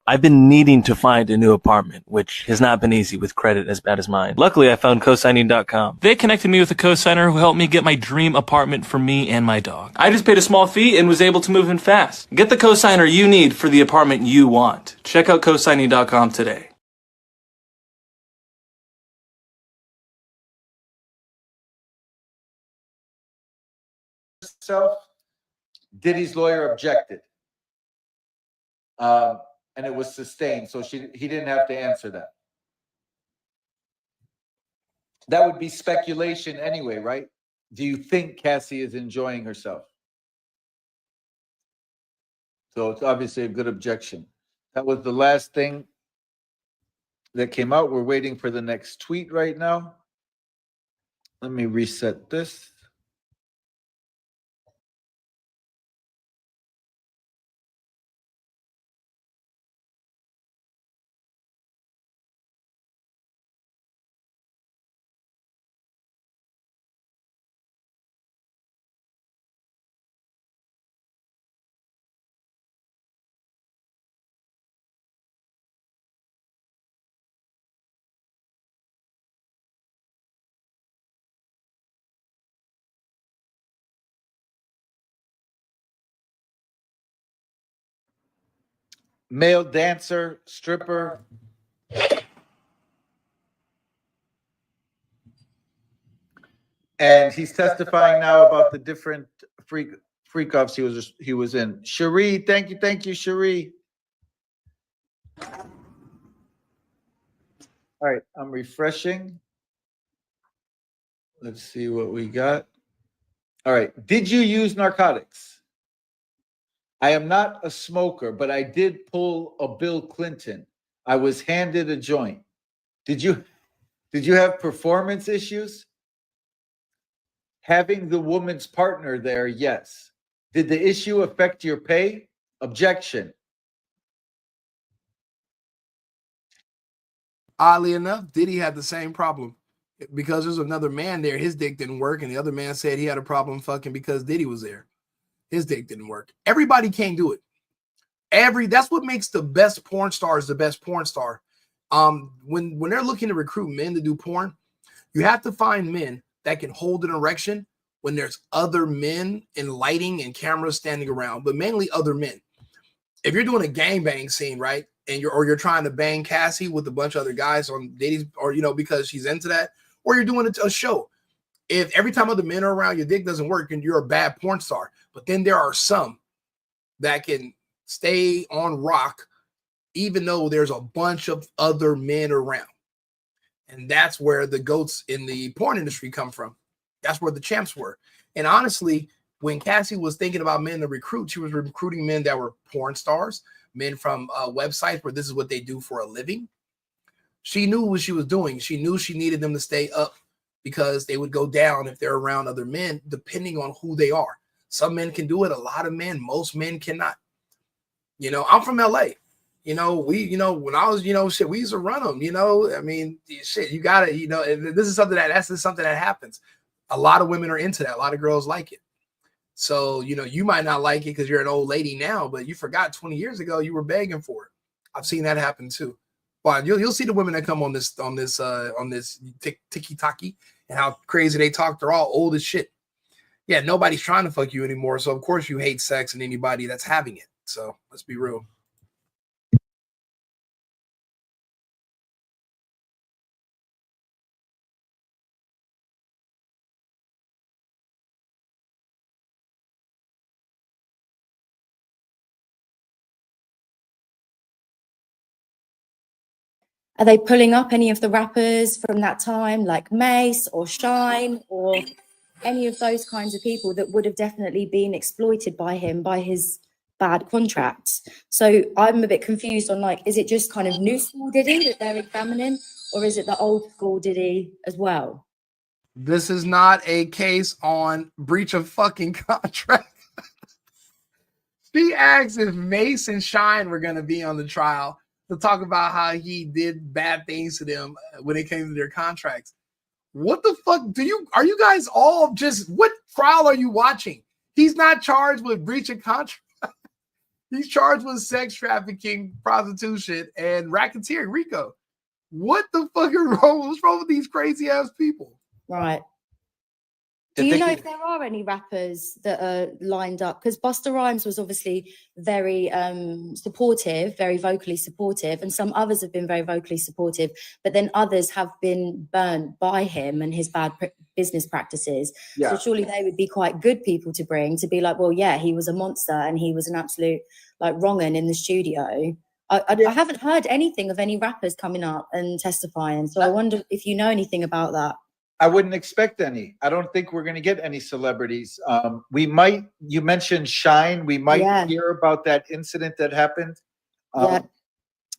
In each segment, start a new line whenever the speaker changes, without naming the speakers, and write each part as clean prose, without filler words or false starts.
I've been needing to find a new apartment, which has not been easy with credit as bad as mine. Luckily, I found cosigning.com. They connected me with a cosigner who helped me get my dream apartment for me and my dog. I just paid a small fee and was able to move in fast. Get the cosigner you need for the apartment you want. Check out cosigning.com today.
Diddy's lawyer objected. And it was sustained, so he didn't have to answer that. That would be speculation anyway, right? Do you think Cassie is enjoying herself? So it's obviously a good objection. That was the last thing that came out. We're waiting for the next tweet right now. Let me reset this. Male dancer, stripper. And he's testifying now about the different freak offs he was in. Cherie, thank you, Cherie. All right, I'm refreshing. Let's see what we got. All right, did you use narcotics? I am not a smoker, but I did pull a Bill Clinton. I was handed a joint. Did you have performance issues? Having the woman's partner there, yes. Did the issue affect your pay? Objection.
Oddly enough, Diddy had the same problem. Because there's another man there, his dick didn't work, and the other man said he had a problem fucking because Diddy was there. His dick didn't work. Everybody can't do it. That's what makes the best porn stars the best porn star. When they're looking to recruit men to do porn, you have to find men that can hold an erection when there's other men in lighting and cameras standing around, but mainly other men. If you're doing a gangbang scene, right, and you're trying to bang Cassie with a bunch of other guys on Diddy's, or because she's into that, or you're doing a show. If every time other men are around, your dick doesn't work, and you're a bad porn star. But then there are some that can stay on rock, even though there's a bunch of other men around. And that's where the GOATs in the porn industry come from. That's where the champs were. And honestly, when Cassie was thinking about men to recruit, she was recruiting men that were porn stars, men from websites where this is what they do for a living. She knew what she was doing. She knew she needed them to stay up because they would go down if they're around other men, depending on who they are. Some men can do it. A lot of men, most men cannot. I'm from LA. When I was, shit, we used to run them, I mean, shit, you got to, this is something that happens. A lot of women are into that. A lot of girls like it. So, you might not like it because you're an old lady now, but you forgot 20 years ago, you were begging for it. I've seen that happen too. But you'll see the women that come on this tiki-taki and how crazy they talk. They're all old as shit. Yeah, nobody's trying to fuck you anymore. So of course you hate sex and anybody that's having it. So let's be real.
Are they pulling up any of the rappers from that time, like Mace or Shine or any of those kinds of people that would have definitely been exploited by him, by his bad contracts? So I'm a bit confused on, is it just kind of new school Diddy that they're examining, or is it the old school Diddy as well?
This is not a case on breach of fucking contract. She asked if Mace and Shine were going to be on the trial to talk about how he did bad things to them when it came to their contracts. What the fuck are you guys all just, what trial are you watching? He's not charged with breach of contract. He's charged with sex trafficking, prostitution, and racketeering. RICO. What the fuck is wrong? What's wrong with these crazy ass people?
Right. Do you know if there are any rappers that are lined up? Because Busta Rhymes was obviously very supportive, very vocally supportive, and some others have been very vocally supportive, but then others have been burned by him and his bad business practices.
Yeah.
So surely they would be quite good people to bring to be like, well, yeah, he was a monster and he was an absolute like wrong'un in the studio. I haven't heard anything of any rappers coming up and testifying. So I wonder if you know anything about that.
I wouldn't expect any. I don't think we're going to get any celebrities. We might, you mentioned Shine. We might hear about that incident that happened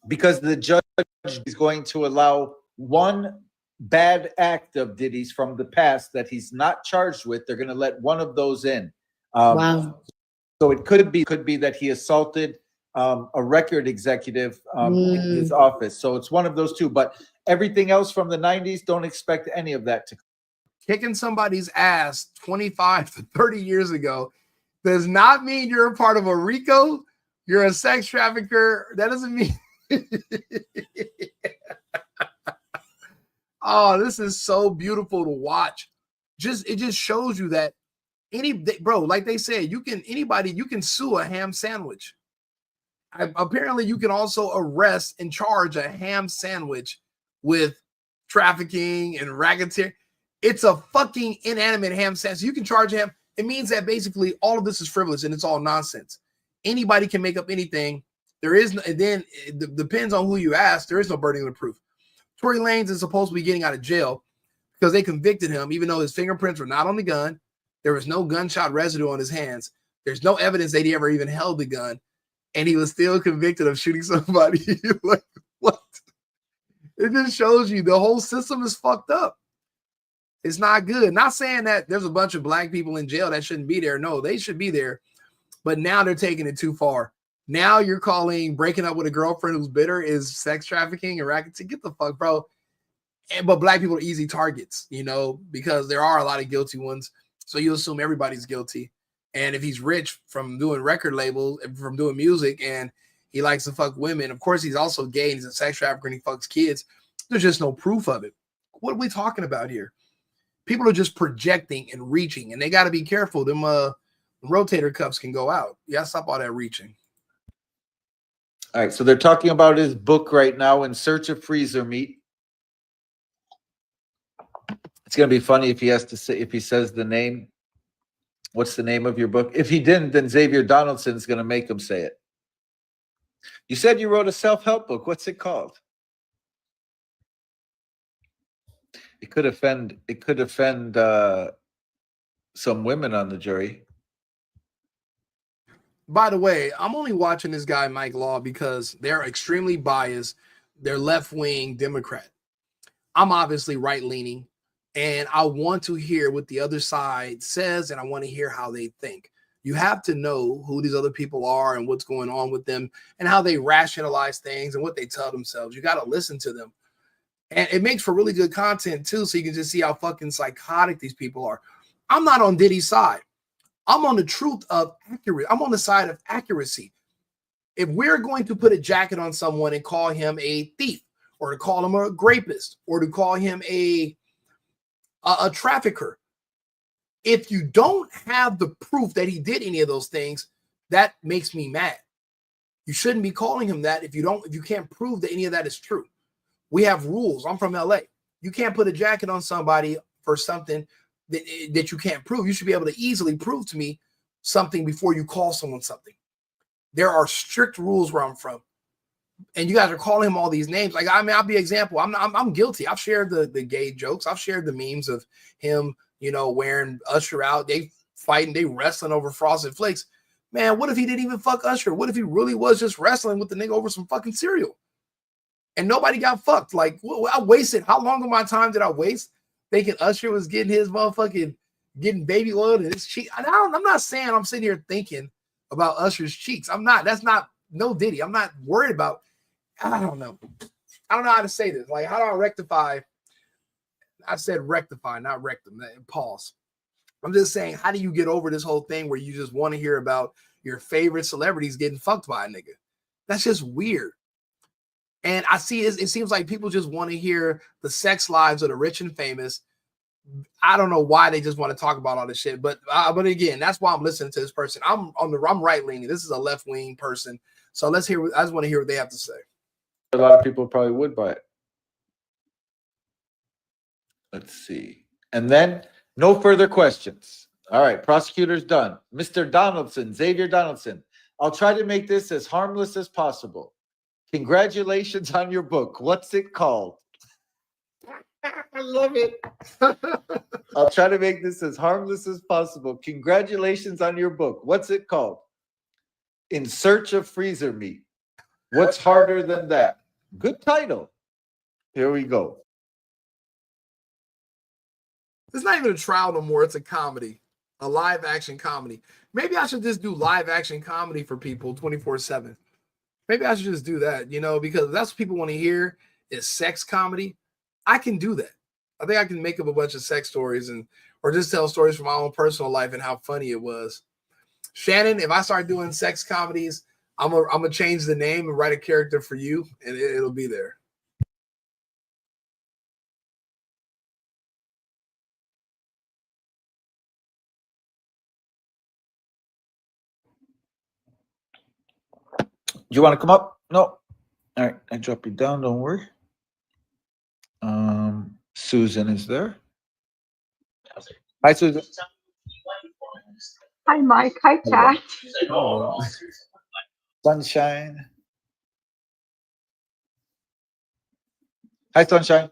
because the judge is going to allow one bad act of Diddy's from the past that he's not charged with. They're going to let one of those in.
Wow.
So it could be that he assaulted a record executive in his office. So it's one of those two. But everything else from the 90s, don't expect any of that to.
Kicking somebody's ass 25 to 30 years ago does not mean you're a part of a RICO. You're a sex trafficker. That doesn't mean. Oh, this is so beautiful to watch. It just shows you that bro, like they said, you can sue a ham sandwich. Apparently, you can also arrest and charge a ham sandwich with trafficking and racketeering. It's a fucking inanimate ham sandwich. You can charge him. It means that basically all of this is frivolous and it's all nonsense. Anybody can make up anything. There is no, and then it depends on who you ask. There is no burden of proof. Tory Lanez is supposed to be getting out of jail because they convicted him, even though his fingerprints were not on the gun. There was no gunshot residue on his hands. There's no evidence that he ever even held the gun. And he was still convicted of shooting somebody. Like, what? It just shows you the whole system is fucked up. It's not good. Not saying that there's a bunch of black people in jail that shouldn't be there. No, they should be there. But now they're taking it too far. Now you're calling breaking up with a girlfriend who's bitter is sex trafficking and racketeering. Get the fuck, bro. But black people are easy targets, because there are a lot of guilty ones. So you assume everybody's guilty. And if he's rich from doing record labels, from doing music, and he likes to fuck women, of course, he's also gay and he's a sex trafficker and he fucks kids. There's just no proof of it. What are we talking about here? People are just projecting and reaching, and they got to be careful. Them rotator cuffs can go out. Yeah, stop all that reaching.
All right, so they're talking about his book right now, In Search of Freezer Meat. It's going to be funny if he says the name. What's the name of your book? If he didn't, then Xavier Donaldson's going to make him say it. You said you wrote a self-help book. What's it called? It could offend some women on the jury.
By the way, I'm only watching this guy, Mike Law, because they're extremely biased. They're left-wing Democrat. I'm obviously right-leaning. And I want to hear what the other side says, and I want to hear how they think. You have to know who these other people are and what's going on with them and how they rationalize things and what they tell themselves. You got to listen to them. And it makes for really good content, too, so you can just see how fucking psychotic these people are. I'm not on Diddy's side. I'm on the truth of accuracy. I'm on the side of accuracy. If we're going to put a jacket on someone and call him a thief or to call him a rapist or to call him a trafficker, if you don't have the proof that he did any of those things, that makes me mad. You shouldn't be calling him that if you can't prove that any of that is true. We have rules. I'm from LA. You can't put a jacket on somebody for something that you can't prove. You should be able to easily prove to me something before you call someone something. There are strict rules where I'm from. And you guys are calling him all these names. Like, I mean, I'll be an example. I'm guilty. I've shared the gay jokes. I've shared the memes of him, wearing Usher out. They fighting, they wrestling over Frosted Flakes. Man, what if he didn't even fuck Usher? What if he really was just wrestling with the nigga over some fucking cereal? And nobody got fucked. Like, I wasted, how long of my time did I waste thinking Usher was getting his motherfucking, getting baby oil in his cheek? I'm not saying I'm sitting here thinking about Usher's cheeks. I'm not. That's not, no Diddy. I'm not worried about, I don't know. I don't know how to say this. Like, how do I rectify? I said rectify, not rectum. Pause. I'm just saying, how do you get over this whole thing where you just want to hear about your favorite celebrities getting fucked by a nigga. That's just weird. And I see it seems like people just want to hear the sex lives of the rich and famous. I don't know why they just want to talk about all this shit, but again, that's why I'm listening to this person. I'm right leaning. This is a left wing person, so let's hear. I just want to hear what they have to say.
A lot of people probably would buy it. Let's see, and then no further questions. All right, prosecutor's done. Mr. Donaldson, Xavier Donaldson. I'll try to make this as harmless as possible. Congratulations on your book. What's it called?
I love it.
I'll try to make this as harmless as possible. Congratulations on your book. What's it called? In Search of Freezer Meat. What's harder than that? Good title. Here we go.
It's not even a trial no more. It's a comedy, a live action comedy. Maybe I should just do live action comedy for people 24/7. Maybe I should just do that, because that's what people want to hear is sex comedy. I can do that. I think I can make up a bunch of sex stories or just tell stories from my own personal life and how funny it was. Shannon, if I start doing sex comedies, I'm gonna change the name and write a character for you, and it'll be there.
Do you want to come up? No. All right, I drop you down. Don't worry. Susan is there. Hi, Susan.
Hi, Mike. Hi, Pat.
Hello. Sunshine. Hi, Sunshine.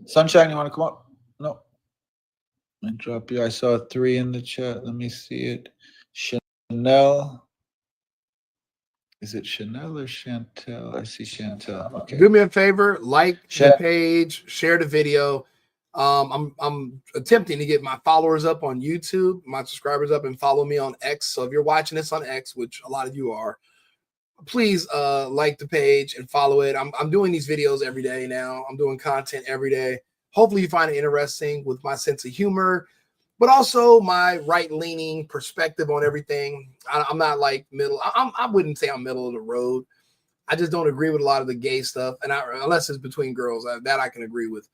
Sunshine, you want to come up? No. I drop you. I saw 3 in the chat. Let me see it. Chanel. Is it Chanel or Chantel? I see Chantel. Okay.
Do me a favor, like the page, share the video. I'm attempting to get my followers up on YouTube, my subscribers up, and follow me on X. So if you're watching this on X, which a lot of you are, please like the page and follow it. I'm doing these videos every day now. I'm doing content every day. Hopefully you find it interesting with my sense of humor, but also my right-leaning perspective on everything. I'm not like middle. I wouldn't say I'm middle of the road. I just don't agree with a lot of the gay stuff, and unless it's between girls, that I can agree with.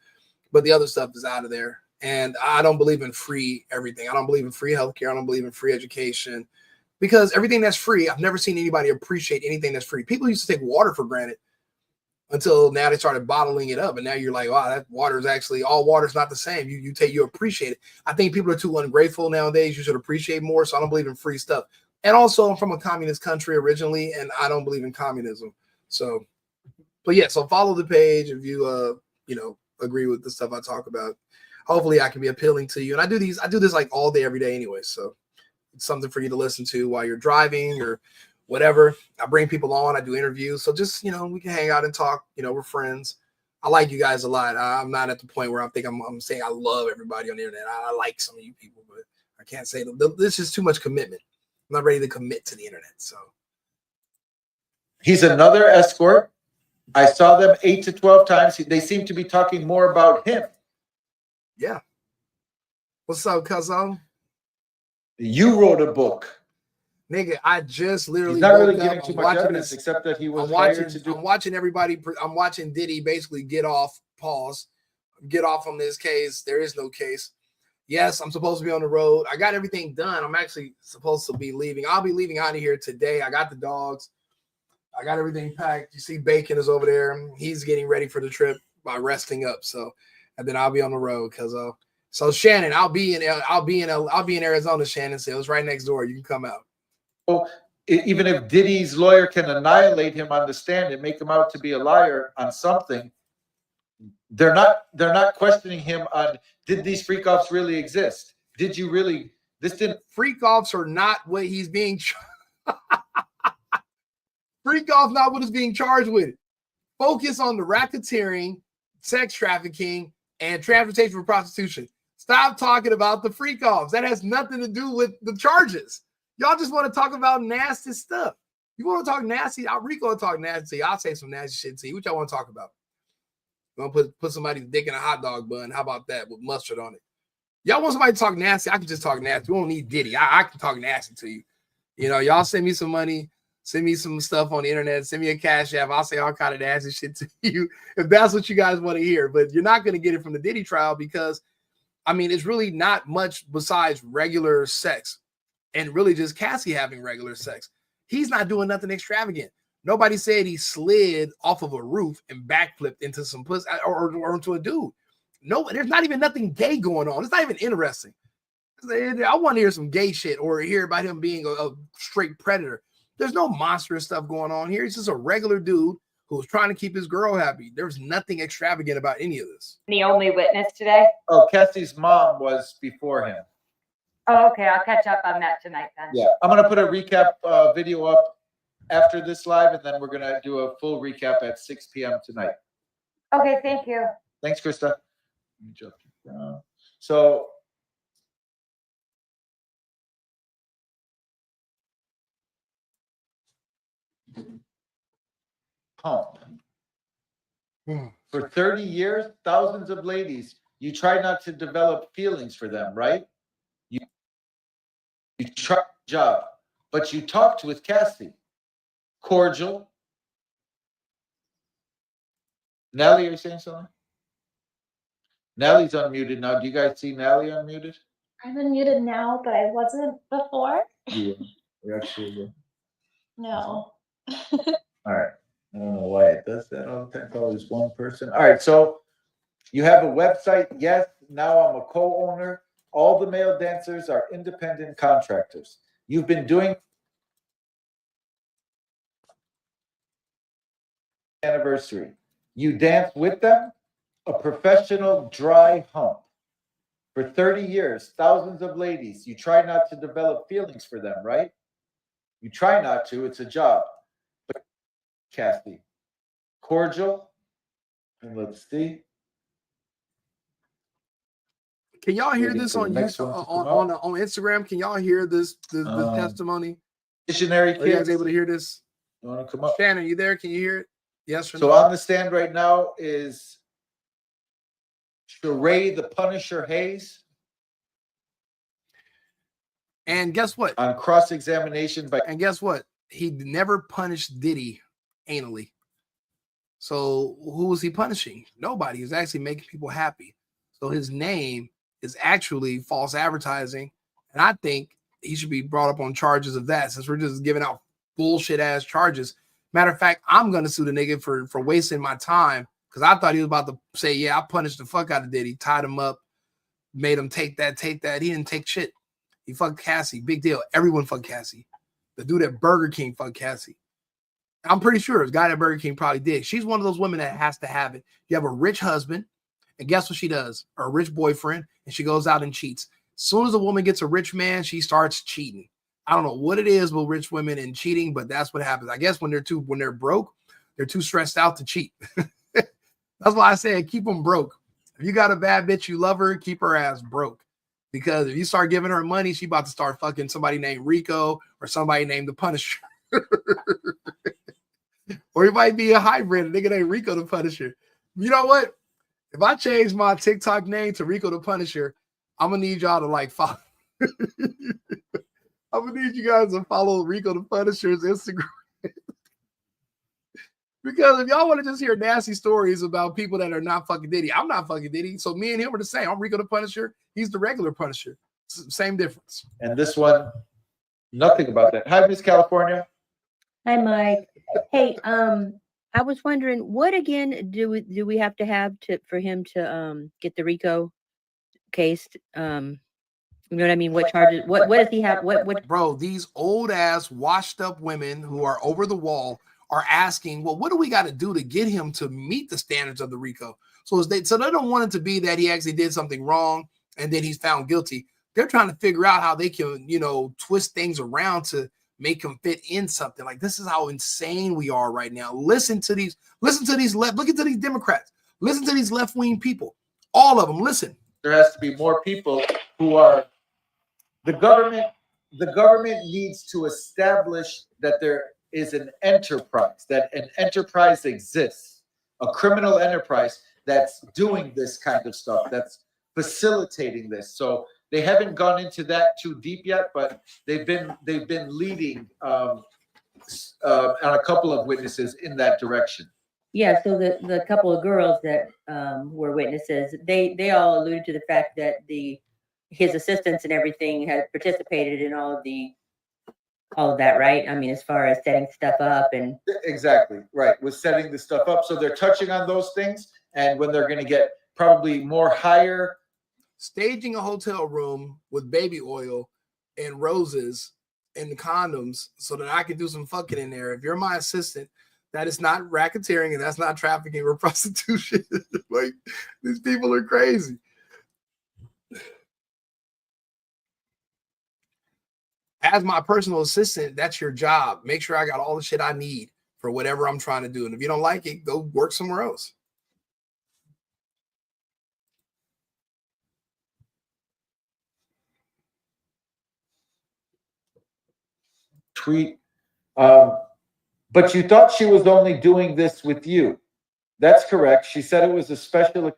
But the other stuff is out of there. And I don't believe in free everything. I don't believe in free healthcare. I don't believe in free education, because everything that's free, I've never seen anybody appreciate anything that's free. People used to take water for granted until now they started bottling it up. And now you're like, wow, that water is actually, all water is not the same. You appreciate it. I think people are too ungrateful nowadays. You should appreciate more. So I don't believe in free stuff. And also I'm from a communist country originally, and I don't believe in communism. So, but yeah, so follow the page if you, agree with the stuff I talk about. Hopefully I can be appealing to you. And I do this like all day, every day anyway. So it's something for you to listen to while you're driving or whatever. I bring people on, I do interviews. So just, we can hang out and talk, we're friends. I like you guys a lot. I'm not at the point where I'm saying I love everybody on the internet. I like some of you people, but I can't say this is too much commitment. I'm not ready to commit to the internet. So
he's another escort. I saw them 8 to 12 times. They seem to be talking more about him.
Yeah. What's up, cousin?
You wrote a book.
Nigga, I just literally.
He's not really giving too much evidence, except that he was hired to do.
I'm watching everybody. I'm watching Diddy basically get off on this case. There is no case. Yes, I'm supposed to be on the road. I got everything done. I'm actually supposed to be leaving. I'll be leaving out of here today. I got the dogs. I got everything packed. You see Bacon is over there. He's getting ready for the trip by resting up. So, and then I'll be on the road because so Shannon, I'll be in Arizona, Shannon. So it's right next door. You can come out.
So even if Diddy's lawyer can annihilate him on the stand and make him out to be a liar on something, they're not questioning him on, did these freak offs really exist? Did you really, this didn't.
Freak offs are not what he's being freak off, not what is being charged with. Focus on the racketeering, sex trafficking, and transportation for prostitution. Stop talking about the freak offs. That has nothing to do with the charges. Y'all just want to talk about nasty stuff. You want to talk nasty? Rico will talk nasty. I'll say some nasty shit to you. What y'all want to talk about? You want to put somebody's dick in a hot dog bun? How about that with mustard on it? Y'all want somebody to talk nasty? I can just talk nasty. We don't need Diddy. I can talk nasty to you. You know, y'all send me some money, send me some stuff on the internet, send me a cash app. I'll say all kind of nasty shit to you if that's what you guys want to hear. But you're not going to get it from the Diddy trial because, I mean, it's really not much besides regular sex and really just Cassie having regular sex. He's not doing nothing extravagant. Nobody said he slid off of a roof and backflipped into some pussy or into a dude. No, there's not even nothing gay going on. It's not even interesting. I want to hear some gay shit or hear about him being a straight predator. There's no monstrous stuff going on here. He's just a regular dude who's trying to keep his girl happy. There's nothing extravagant about any of this.
The only witness today?
Oh, Cassie's mom was before him.
Oh, okay. I'll catch up on that tonight then.
Yeah, I'm gonna put a recap video up after this live, and then we're gonna do a full recap at 6 p.m. tonight.
Okay, thank you.
Thanks, Krista. Let me jump down. So pump. For 30 years, thousands of ladies, you try not to develop feelings for them, right? You try job, but you talked with Cassie. Cordial. Nelly, are you saying something? Nelly's unmuted now. Do you guys see Nelly unmuted?
I'm unmuted now, but I wasn't before.
Yeah, we actually.
No.
All right. I don't know why it does that all the time. It's always one person. All right. So you have a website. Yes. Now I'm a co-owner. All the male dancers are independent contractors. You've been doing anniversary. You dance with them, a professional dry hump. For 30 years, thousands of ladies. You try not to develop feelings for them, right? You try not to. It's a job. But Cassie, cordial. And let's see.
Can y'all hear
Waiting
this
for
on
the next
YouTube,
one to come up.
on Instagram? Can y'all hear this testimony?
Missionary
Are you guys
kids.
able to hear this?
You want to come up?
Shannon, you there? Can you hear it? Yes or
So
no?
on the stand right now is Sheree the Punisher Hayes
And guess what?
on cross-examination by
And guess what? He never punished Diddy anally. So who was he punishing? Nobody. He was actually making people happy. So his name is actually false advertising. And I think he should be brought up on charges of that since we're just giving out bullshit ass charges. Matter of fact, I'm going to sue the nigga for wasting my time because I thought he was about to say, yeah, I punished the fuck out of Diddy, tied him up, made him take that. He didn't take shit. He fucked Cassie. Big deal. Everyone fucked Cassie. The dude at Burger King fucked Cassie. I'm pretty sure the guy at Burger King probably did. She's one of those women that has to have it. You have a rich husband, and guess what she does? Or a rich boyfriend, and she goes out and cheats. As soon as a woman gets a rich man, she starts cheating. I don't know what it is with rich women and cheating, but that's what happens. I guess when they're broke, they're too stressed out to cheat. That's why I said keep them broke. If you got a bad bitch, you love her, keep her ass broke. Because if you start giving her money, she about to start fucking somebody named Rico or somebody named the Punisher. Or it might be a hybrid, a nigga named Rico the Punisher. You know what? If I change my TikTok name to Rico the Punisher, I'm gonna need y'all to like follow. I'm gonna need you guys to follow Rico the Punisher's Instagram. Because if y'all want to just hear nasty stories about people that are not fucking Diddy, I'm not fucking Diddy. So me and him are the same. I'm Rico the Punisher. He's the regular Punisher. Same difference.
and this one, nothing about that. Hi, Miss California.
Hi, Mike. Hey, I was wondering, what again do we have to have for him to get the RICO case? You know what I mean? What charges? What does he have? What?
Bro, these old ass washed up women who are over the wall are asking, well, what do we got to do to get him to meet the standards of the RICO? So they don't want it to be that he actually did something wrong and then he's found guilty. They're trying to figure out how they can, twist things around to make him fit in something. Like, this is how insane we are right now. Listen to these Democrats. Listen to these left-wing people. All of them, listen.
There has to be more people who are the government needs to establish that there is an enterprise, that an enterprise exists, a criminal enterprise that's doing this kind of stuff, that's facilitating this. So they haven't gone into that too deep yet, but they've been leading on a couple of witnesses in that direction.
Yeah, so the couple of girls that were witnesses, they all alluded to the fact that his assistants and everything had participated in all of that, right? I mean, as far as setting stuff up and
Exactly, right. Was setting the stuff up. So they're touching on those things, and when they're going to get probably more higher.
Staging a hotel room with baby oil and roses and condoms so that I can do some fucking in there. If you're my assistant, that is not racketeering and that's not trafficking or prostitution. Like, these people are crazy. As my personal assistant, that's your job. Make sure I got all the shit I need for whatever I'm trying to do. And if you don't like it, go work somewhere else.
Tweet. But you thought she was only doing this with you. That's correct. She said it was a special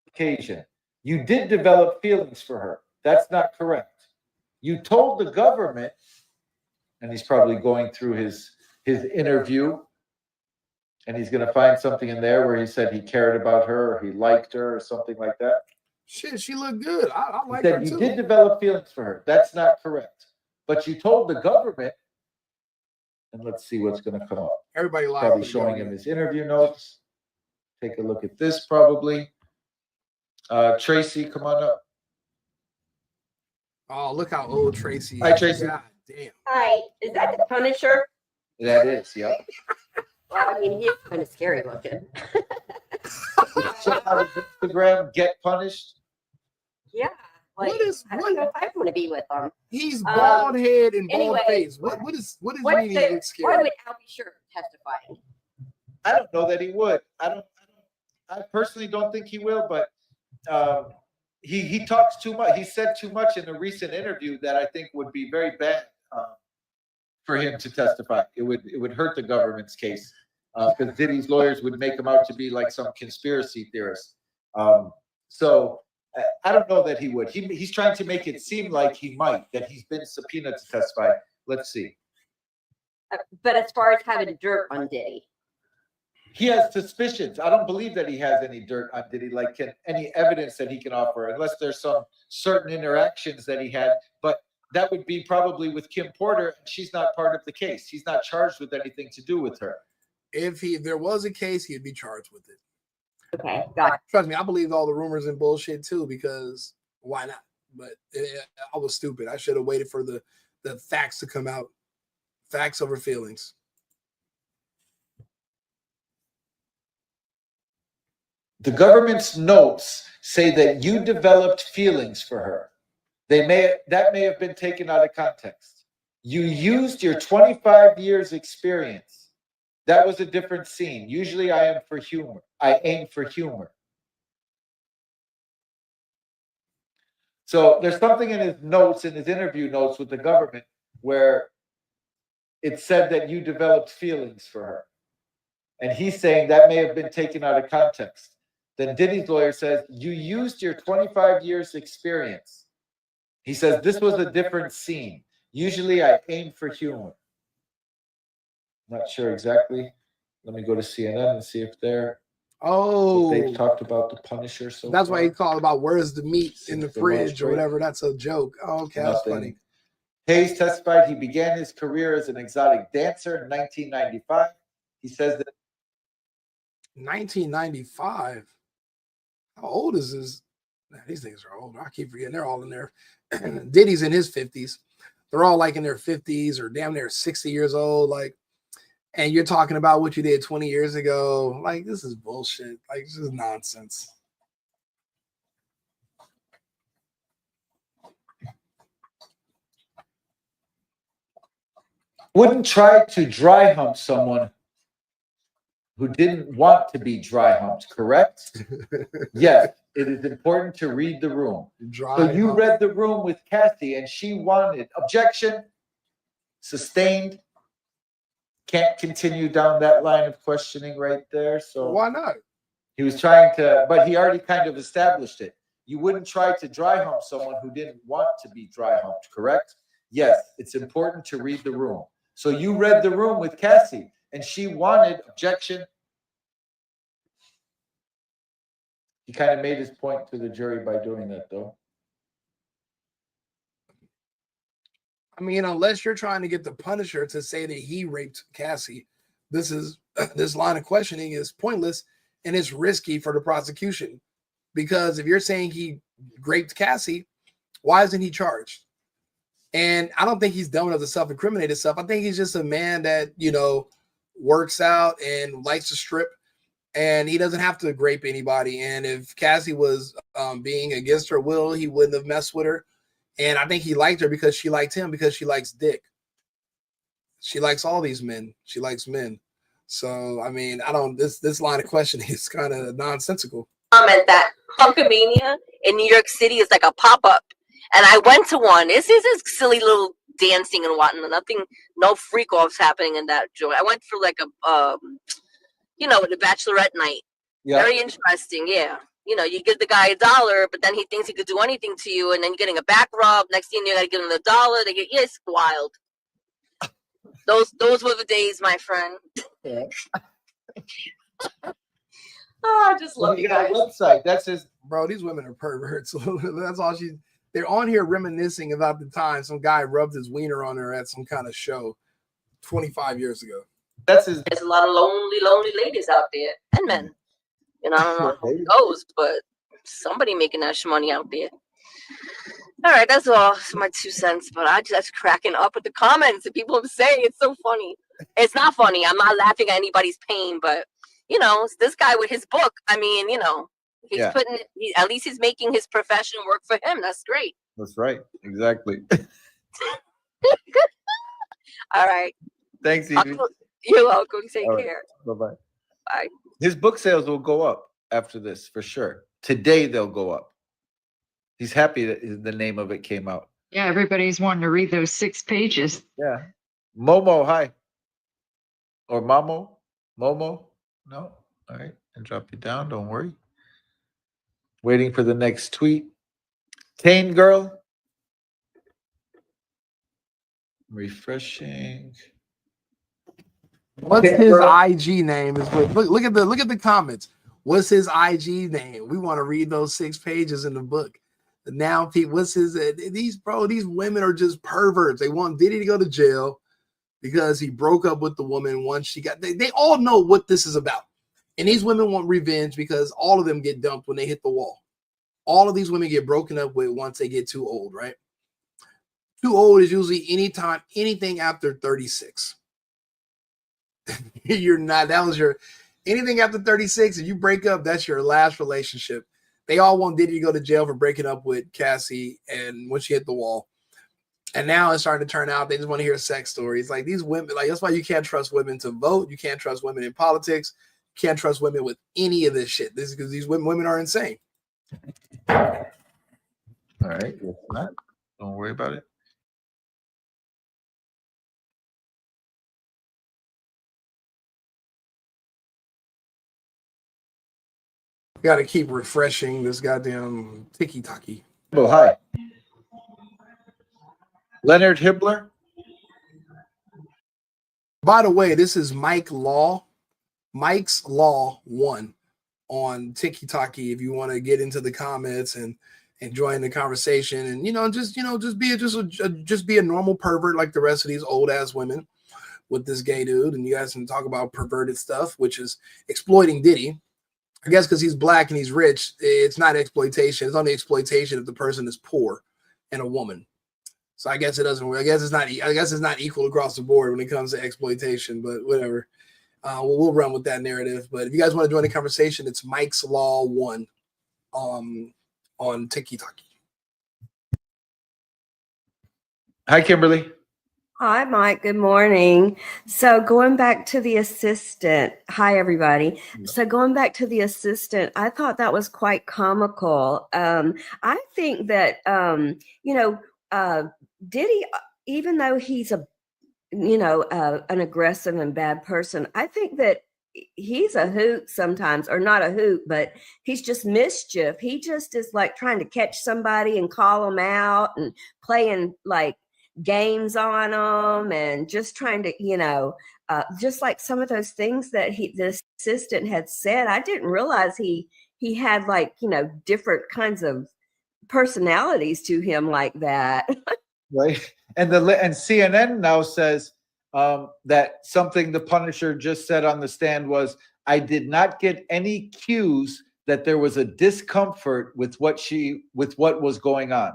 occasion. You did develop feelings for her. That's not correct. You told the government, and he's probably going through his interview, and he's going to find something in there where he said he cared about her or he liked her or something like that.
Shit, she looked good. I like
her
her
too.
too.
You did develop feelings for her. That's not correct. But you told the government, and let's see what's going to come up.
Everybody lied.
Probably showing him his interview notes. Take a look at this probably. Tracy, come on up.
Oh, look how old Tracy is.
Hi, Tracy.
God damn.
Hi, is that the Punisher?
That is, yep.
Well, I mean, he's kind of scary looking.
Check out his Instagram, Get Punished.
Yeah. Like, I don't know if I want to be with him.
He's bald head and bald
anyway,
face. What is meaning he looks scary?
Why would Al be sure testifying?
I don't know that he would. I personally don't think he will, but he talks too much. He said too much in a recent interview that I think would be very bad for him to testify. It would hurt the government's case because Diddy's lawyers would make him out to be like some conspiracy theorist. So I don't know that he would. He's trying to make it seem like he might, that he's been subpoenaed to testify. Let's see.
But as far as having dirt on Diddy,
he has suspicions. I don't believe that he has any dirt on Diddy, like any evidence that he can offer, unless there's some certain interactions that he had. But that would be probably with Kim Porter, and she's not part of the case. He's not charged with anything to do with her.
If there was a case, he'd be charged with it.
okay, got it.
Trust me, I believed all the rumors and bullshit too, because why not? But I was stupid. I should have waited for the facts to come out. Facts over feelings.
The government's notes say that you developed feelings for her. That may have been taken out of context. You used your 25 years experience. That was a different scene. Usually I aim for humor. So there's something in his notes, in his interview notes with the government, where it said that you developed feelings for her. And he's saying that may have been taken out of context. Then Diddy's lawyer says, you used your 25 years experience. He says, this was a different scene. Usually I aim for humor. Not sure exactly. Let me go to CNN and see if they've talked about the Punisher. So
that's
far.
why he called about where's the meat in the fridge or whatever. That's a joke. Oh, okay, that's funny.
Hayes testified he began his career as an exotic dancer in 1995. He says that
1995. How old is this? Man, these things are old. I keep forgetting they're all in there. Diddy's in his 50s. They're all like in their 50s or damn near 60 years old. Like, and you're talking about what you did 20 years ago. Like, this is bullshit. Like, this is nonsense.
wouldn't try to dry hump someone who didn't want to be dry humped, correct? Yes, it is important to read the room. So you read the room with Kathy and she wanted objection, sustained. Can't continue down that line of questioning right there. So
why not?
He was trying to, but he already kind of established it. You wouldn't try to dry hump someone who didn't want to be dry humped, correct? Yes, it's important to read the room. So you read the room with Cassie, and she wanted objection. He kind of made his point to the jury by doing that, though.
I mean, unless you're trying to get the Punisher to say that he raped Cassie, this line of questioning is pointless and it's risky for the prosecution. Because if you're saying he raped Cassie, why isn't he charged? And I don't think he's dumb enough to self-incriminate himself. I think he's just a man that, you know, works out and likes to strip, and he doesn't have to rape anybody. And if Cassie was being against her will, he wouldn't have messed with her. And I think he liked her because she liked him, because she likes dick. She likes all these men. She likes men. So, I mean, this line of questioning is kind of nonsensical.
Comment that Punkamania in New York City is like a pop-up. And I went to one. This is a silly little dancing and whatnot. Nothing, no freak-offs happening in that joint. I went for like a, you know, the bachelorette night. Yeah. Very interesting, yeah. You know, you give the guy $1, but then he thinks he could do anything to you, and then you're getting a back rub. Next thing you gotta give him the $1. They get, yeah, it's wild. Those were the days, my friend. Yeah. Oh, I just love you guys.
Website. That's his.
Bro, these women are perverts. That's all they're on here reminiscing about the time some guy rubbed his wiener on her at some kind of show 25 years ago.
That's his.
There's a lot of lonely ladies out there and men. You know, I don't know how it goes, but somebody making that money out there. All right, that's all. It's my 2 cents, but I just cracking up with the comments and people say it's so funny. It's not funny. I'm not laughing at anybody's pain, but you know, this guy with his book, I mean, you know, he's putting, at least he's making his profession work for him. That's great.
That's right. Exactly.
All right.
Thanks, Evie.
You're welcome. Take care.
Bye-bye.
Bye.
His book sales will go up after this, for sure. Today, they'll go up. He's happy that the name of it came out.
Yeah, everybody's wanting to read those 6 pages.
Yeah. Momo, hi. Or Mamo? Momo? No? All right. And drop you down. Don't worry. Waiting for the next tweet. Tane Girl. Refreshing.
What's his IG name? Is what, look at the comments. What's his IG name? We want to read those 6 pages in the book. Now, Pete, what's his? These women are just perverts. They want Diddy to go to jail because he broke up with the woman once she got. They all know what this is about, and these women want revenge because all of them get dumped when they hit the wall. All of these women get broken up with once they get too old, right? Too old is usually anything after 36. You're not. That was your anything after 36. If you break up, that's your last relationship. They all want Diddy to go to jail for breaking up with Cassie and when she hit the wall. And now it's starting to turn out they just want to hear sex stories. Like these women, like that's why you can't trust women to vote. You can't trust women in politics. You can't trust women with any of this shit. This is because these women are insane.
All right. It's not. Don't worry about it.
Got to keep refreshing this goddamn tiki-taki.
Oh, hi. Leonard Hibbler.
By the way, this is Mike's Law 1 on tiki-taki. If you want to get into the comments and join the conversation, and just be a normal pervert like the rest of these old ass women with this gay dude, and you guys can talk about perverted stuff, which is exploiting Diddy. I guess because he's black and he's rich, it's not exploitation. It's only exploitation if the person is poor and a woman. So I guess it doesn't work. I guess it's not equal across the board when it comes to exploitation, but whatever. We'll run with that narrative. But if you guys want to join the conversation, it's Mike's Law 1 on tiki-taki.
Hi, Kimberly.
Hi, Mike. Good morning. So going back to the assistant. Hi, everybody. So going back to the assistant, I thought that was quite comical. I think that, Diddy, even though he's an aggressive and bad person, I think that
he's a hoot sometimes, or not a hoot, but he's just mischief. He just is like trying to catch somebody and call them out and playing like games on them and just trying to, just like some of those things that the assistant had said. I didn't realize he had like, different kinds of personalities to him like that.
Right. And CNN now says that something the Punisher just said on the stand was, I did not get any cues that there was a discomfort with what was going on.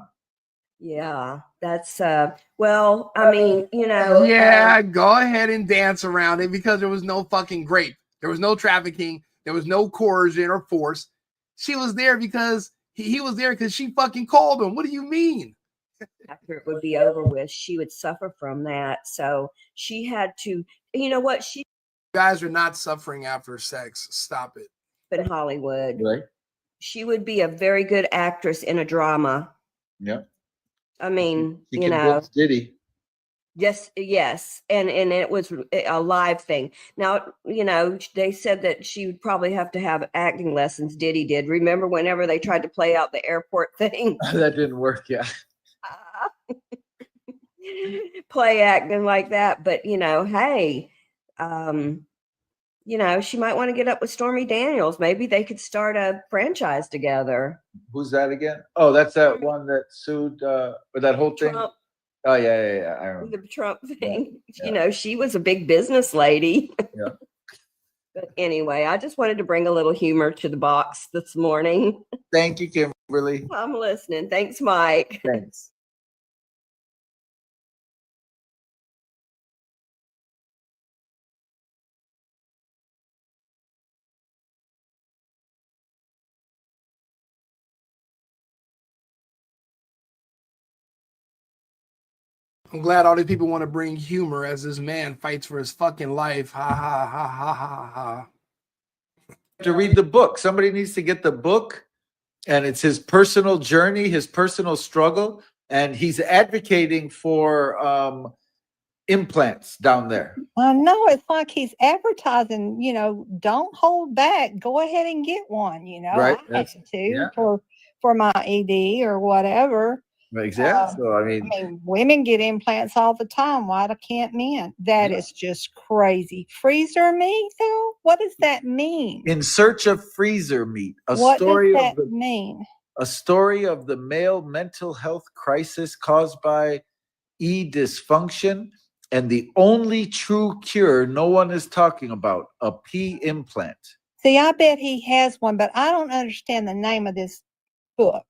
Yeah, that's well, I mean,
Yeah, go ahead and dance around it, because there was no fucking rape. There was no trafficking. There was no coercion or force. She was there because he was there because she fucking called him. What do you mean?
After it would be over with, she would suffer from that. So she had to, you
guys are not suffering after sex. Stop it.
In Hollywood.
Right.
She would be a very good actress in a drama.
Yeah.
I mean,
She convinced Diddy.
Yes. And it was a live thing. Now, they said that she would probably have to have acting lessons. Diddy did. Remember whenever they tried to play out the airport thing?
That didn't work, yeah.
Play acting like that. But, hey, she might want to get up with Stormy Daniels. Maybe they could start a franchise together.
Who's that again? Oh, that's that one that sued with that whole thing.
Trump.
Oh yeah. I remember
The Trump thing.
Yeah.
She was a big business lady.
Yeah.
But anyway, I just wanted to bring a little humor to the box this morning.
Thank you, Kimberly.
I'm listening. Thanks, Mike.
Thanks.
I'm glad all these people want to bring humor as this man fights for his fucking life. Ha ha ha ha ha ha.
To read the book. Somebody needs to get the book, and it's his personal journey, his personal struggle, and he's advocating for implants down there.
I know, it's like he's advertising, don't hold back. Go ahead and get one,
Right.
I had to for my ED or whatever.
Exactly. So I mean,
women get implants all the time. Why can't men? That is just crazy. Freezer meat, though? What does that mean?
In Search of Freezer Meat,
What does that mean?
A story of the male mental health crisis caused by dysfunction and the only true cure no one is talking about, a P implant.
See, I bet he has one, but I don't understand the name of this book.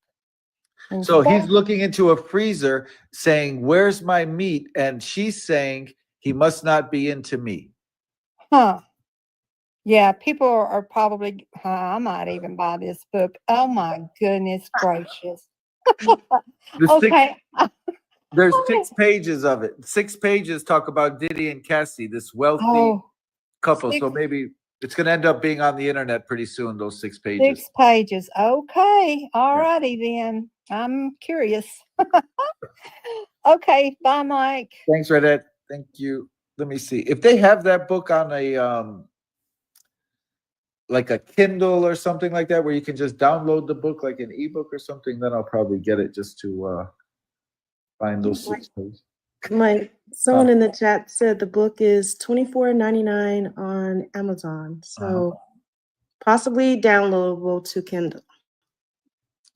So he's looking into a freezer saying, where's my meat? And she's saying he must not be into me.
Huh. Yeah, people are probably, I might even buy this book. Oh my goodness gracious. Okay.
There's 6 pages of it. 6 pages talk about Diddy and Cassie, this wealthy couple. So maybe it's going to end up being on the internet pretty soon, those 6 pages.
6 pages. Okay. All righty then. I'm curious. Okay. Bye, Mike.
Thanks, Redette. Thank you. Let me see. If they have that book on a like a Kindle or something like that, where you can just download the book like an ebook or something, then I'll probably get it just to find those 6 pages.
Mike, someone in the chat said the book is $24.99 on Amazon. So possibly downloadable to Kindle.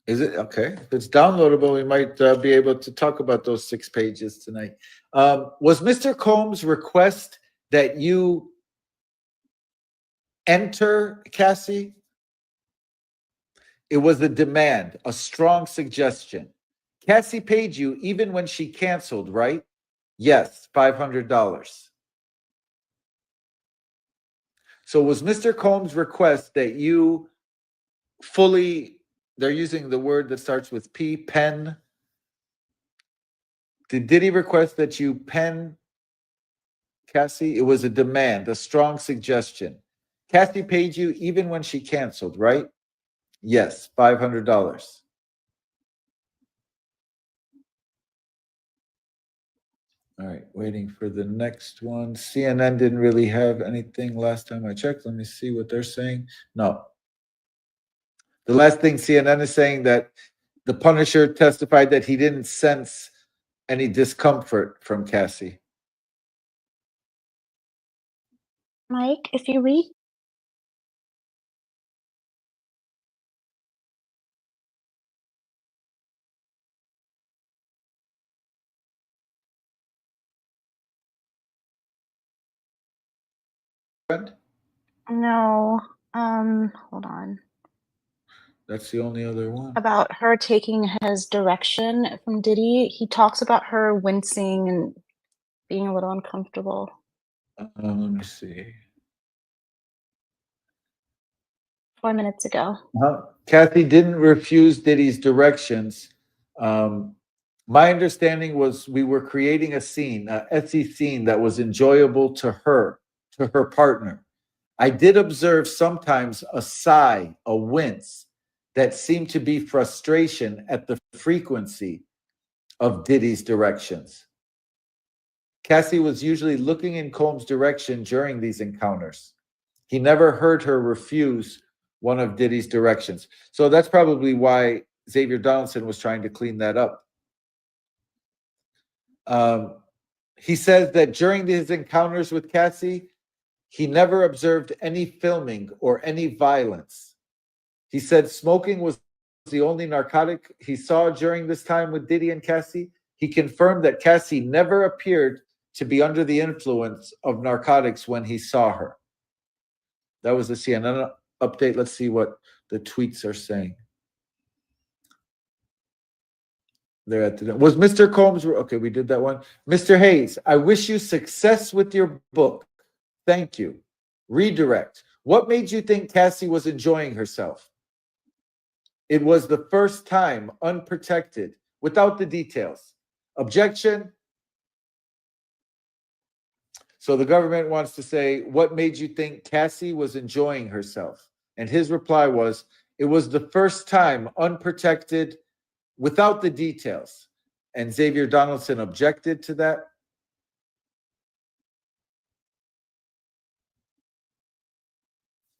Is it? Okay. If it's downloadable, we might be able to talk about those 6 pages tonight. Was Mr. Combs' request that you enter, Cassie? It was a demand, a strong suggestion. Cassie paid you even when she canceled, right? Yes, $500. So was Mr. Combs' request that you fully, they're using the word that starts with P, pen. Did he request that you pen, Cassie? It was a demand, a strong suggestion. Cassie paid you even when she canceled, right? Yes, $500. All right, waiting for the next one. CNN didn't really have anything last time I checked. Let me see what they're saying. No. The last thing CNN is saying that the Punisher testified that he didn't sense any discomfort from Cassie.
Mike, if you read. No, hold on.
That's the only other one.
About her taking his direction from Diddy. He talks about her wincing and being a little uncomfortable.
Let me see.
4 minutes ago.
Kathy didn't refuse Diddy's directions. My understanding was we were creating a scene, a Etsy scene that was enjoyable to her partner. I did observe sometimes a sigh, a wince that seemed to be frustration at the frequency of Diddy's directions. Cassie was usually looking in Combs' direction during these encounters. He never heard her refuse one of Diddy's directions. So that's probably why Xavier Donaldson was trying to clean that up. He says that during his encounters with Cassie, he never observed any filming or any violence. He said smoking was the only narcotic he saw during this time with Diddy and Cassie. He confirmed that Cassie never appeared to be under the influence of narcotics when he saw her. That was the CNN update. Let's see what the tweets are saying. They're at the, was Mr. Combs, okay, we did that one. Mr. Hayes, I wish you success with your book. Thank you. Redirect. What made you think Cassie was enjoying herself? It was the first time, unprotected, without the details. Objection. So the government wants to say, what made you think Cassie was enjoying herself? And his reply was, it was the first time, unprotected, without the details. And Xavier Donaldson objected to that.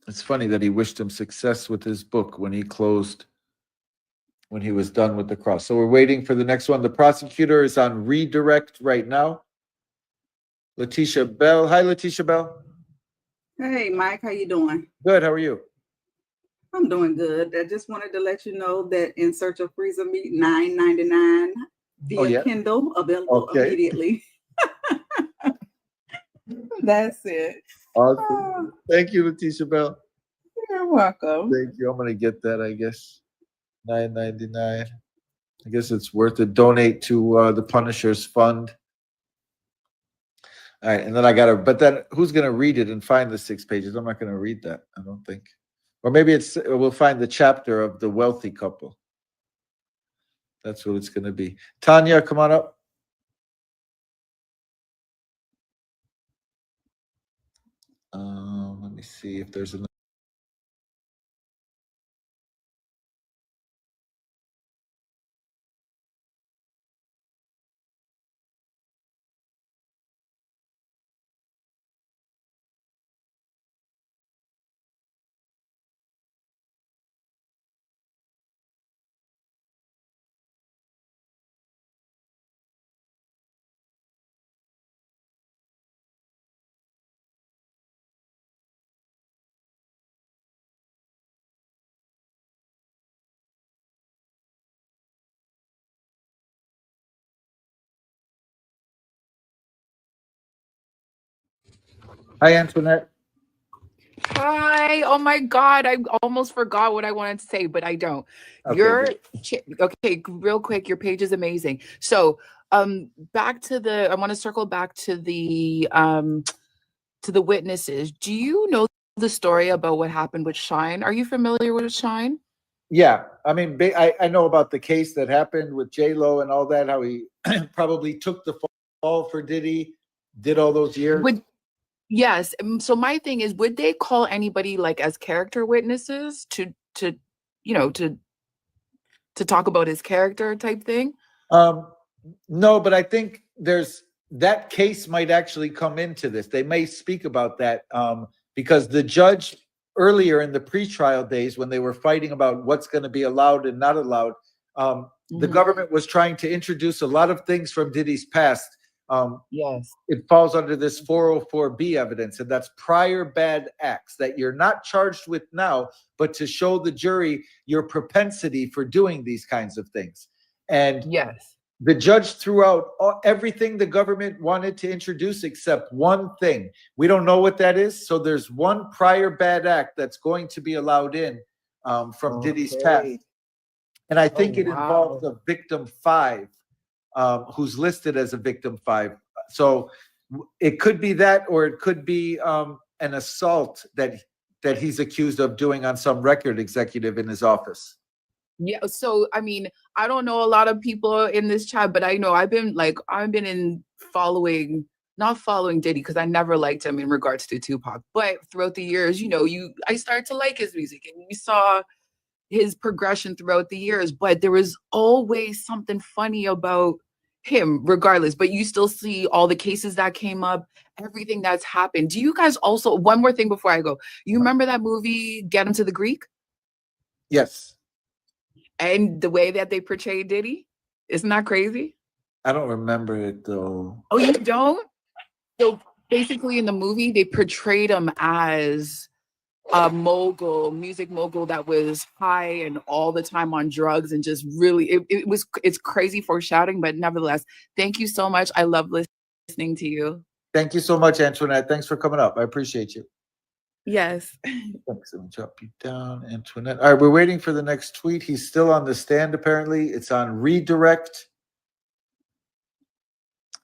It's funny that he wished him success with his book when he closed, when he was done with the cross. So we're waiting for the next one. The prosecutor is on redirect right now. Letitia Bell. Hi, Letitia Bell.
Hey, Mike, how you doing?
Good. How are you?
I'm doing good. I just wanted to let you know that In Search of Freezer Meat, $9.99 via Kindle, available immediately. That's it.
Awesome. Thank you, Letitia Bell.
You're welcome.
Thank you. I'm gonna get that, I guess. $9.99. I guess it's worth it. Donate to the Punisher's Fund. All right, and then I gotta. But then, who's gonna read it and find the 6 pages? I'm not gonna read that. I don't think. Or maybe we'll find the chapter of the wealthy couple. That's what it's gonna be. Tanya, come on up. Let me see if there's another. Hi, Antoinette.
Hi. Oh my God. I almost forgot what I wanted to say, but I don't.
Okay,
Okay, real quick, your page is amazing. So back to the I want to circle back to the witnesses. Do you know the story about what happened with Shine? Are you familiar with Shine?
Yeah, I mean, I know about the case that happened with J-Lo and all that, how he probably took the fall for Diddy, did all those years.
Yes. So my thing is, would they call anybody like as character witnesses to talk about his character type thing?
No, but I think there's that case might actually come into this. They may speak about that because the judge earlier in the pretrial days, when they were fighting about what's going to be allowed and not allowed, the government was trying to introduce a lot of things from Diddy's past.
Yes.
It falls under this 404B evidence, and that's prior bad acts that you're not charged with now, but to show the jury your propensity for doing these kinds of things. And
yes,
the judge threw out everything the government wanted to introduce except one thing. We don't know what that is. So there's one prior bad act that's going to be allowed in from Diddy's past. And I think it involves a victim 5 who's listed as a victim 5. So it could be that, or it could be an assault that he's accused of doing on some record executive in his office.
Yeah. So, I mean, I don't know a lot of people in this chat, but I know I've been not following Diddy because I never liked him in regards to Tupac. But throughout the years, I started to like his music, and you saw his progression throughout the years. But there was always something funny about him, regardless. But you still see all the cases that came up, everything that's happened. Do you guys also, one more thing before I go, you remember that movie, Get Him to the Greek?
Yes.
And the way that they portrayed Diddy, isn't that crazy?
I don't remember it though.
Oh, you don't? So basically in the movie, they portrayed him as a music mogul that was high and all the time on drugs, and just really, it's crazy foreshadowing, but nevertheless, thank you so much. I love listening to you.
Thank you so much, Antoinette. Thanks for coming up. I appreciate you.
Yes.
Thanks. Let me drop you down, Antoinette. All right, we're waiting for the next tweet. He's still on the stand, apparently. It's on redirect.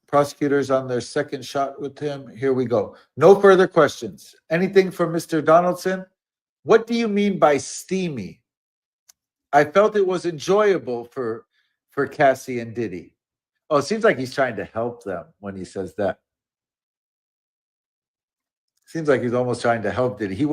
Prosecutors on their second shot with him. Here we go. No further questions. Anything from Mr. Donaldson? What do you mean by steamy? I felt it was enjoyable for Cassie and Diddy. Oh, it seems like he's trying to help them when he says that. Seems like he's almost trying to help Diddy.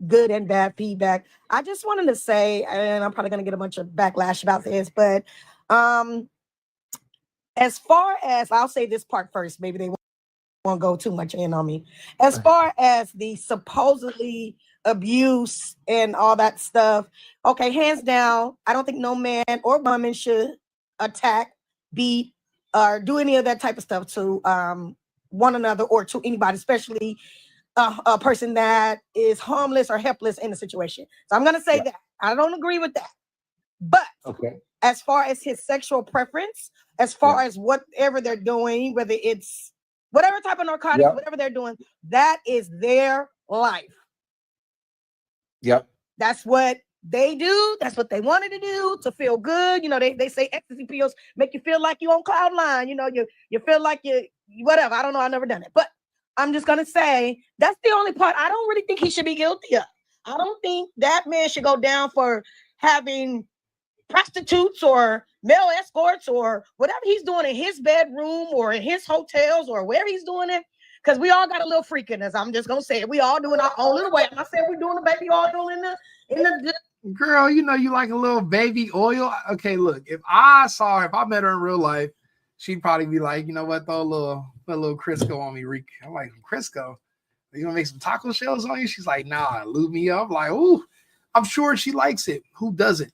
Good and bad feedback. I just wanted to say, and I'm probably going to get a bunch of backlash about this, but as far as, I'll say this part first, maybe they won't go too much in on me. As far as the supposedly abuse and all that stuff, okay, hands down, I don't think no man or woman should attack, beat, or do any of that type of stuff to one another or to anybody, especially a person that is harmless or helpless in a situation. So I'm going to say that. I don't agree with that. But as far as his sexual preference, as far as whatever they're doing, whether it's whatever type of narcotics, whatever they're doing, that is their life.
Yep.
That's what they do. That's what they wanted to do to feel good. They say ecstasy pills make you feel like you're on cloud nine. You feel like you whatever. I don't know. I've never done it. But I'm just going to say that's the only part I don't really think he should be guilty of. I don't think that man should go down for having prostitutes or male escorts or whatever he's doing in his bedroom or in his hotels or where he's doing it. Because we all got a little freakiness. I'm just going to say it. We all doing our own little way. I'm not saying we're doing the baby oil in the
Girl, you like a little baby oil. Okay, look, if I met her in real life, she'd probably be like, you know what, throw a little Crisco on me, Rick. I'm like, Crisco? You gonna make some taco shells on you? She's like, nah, lube me up. I'm like, ooh, I'm sure she likes it. Who doesn't?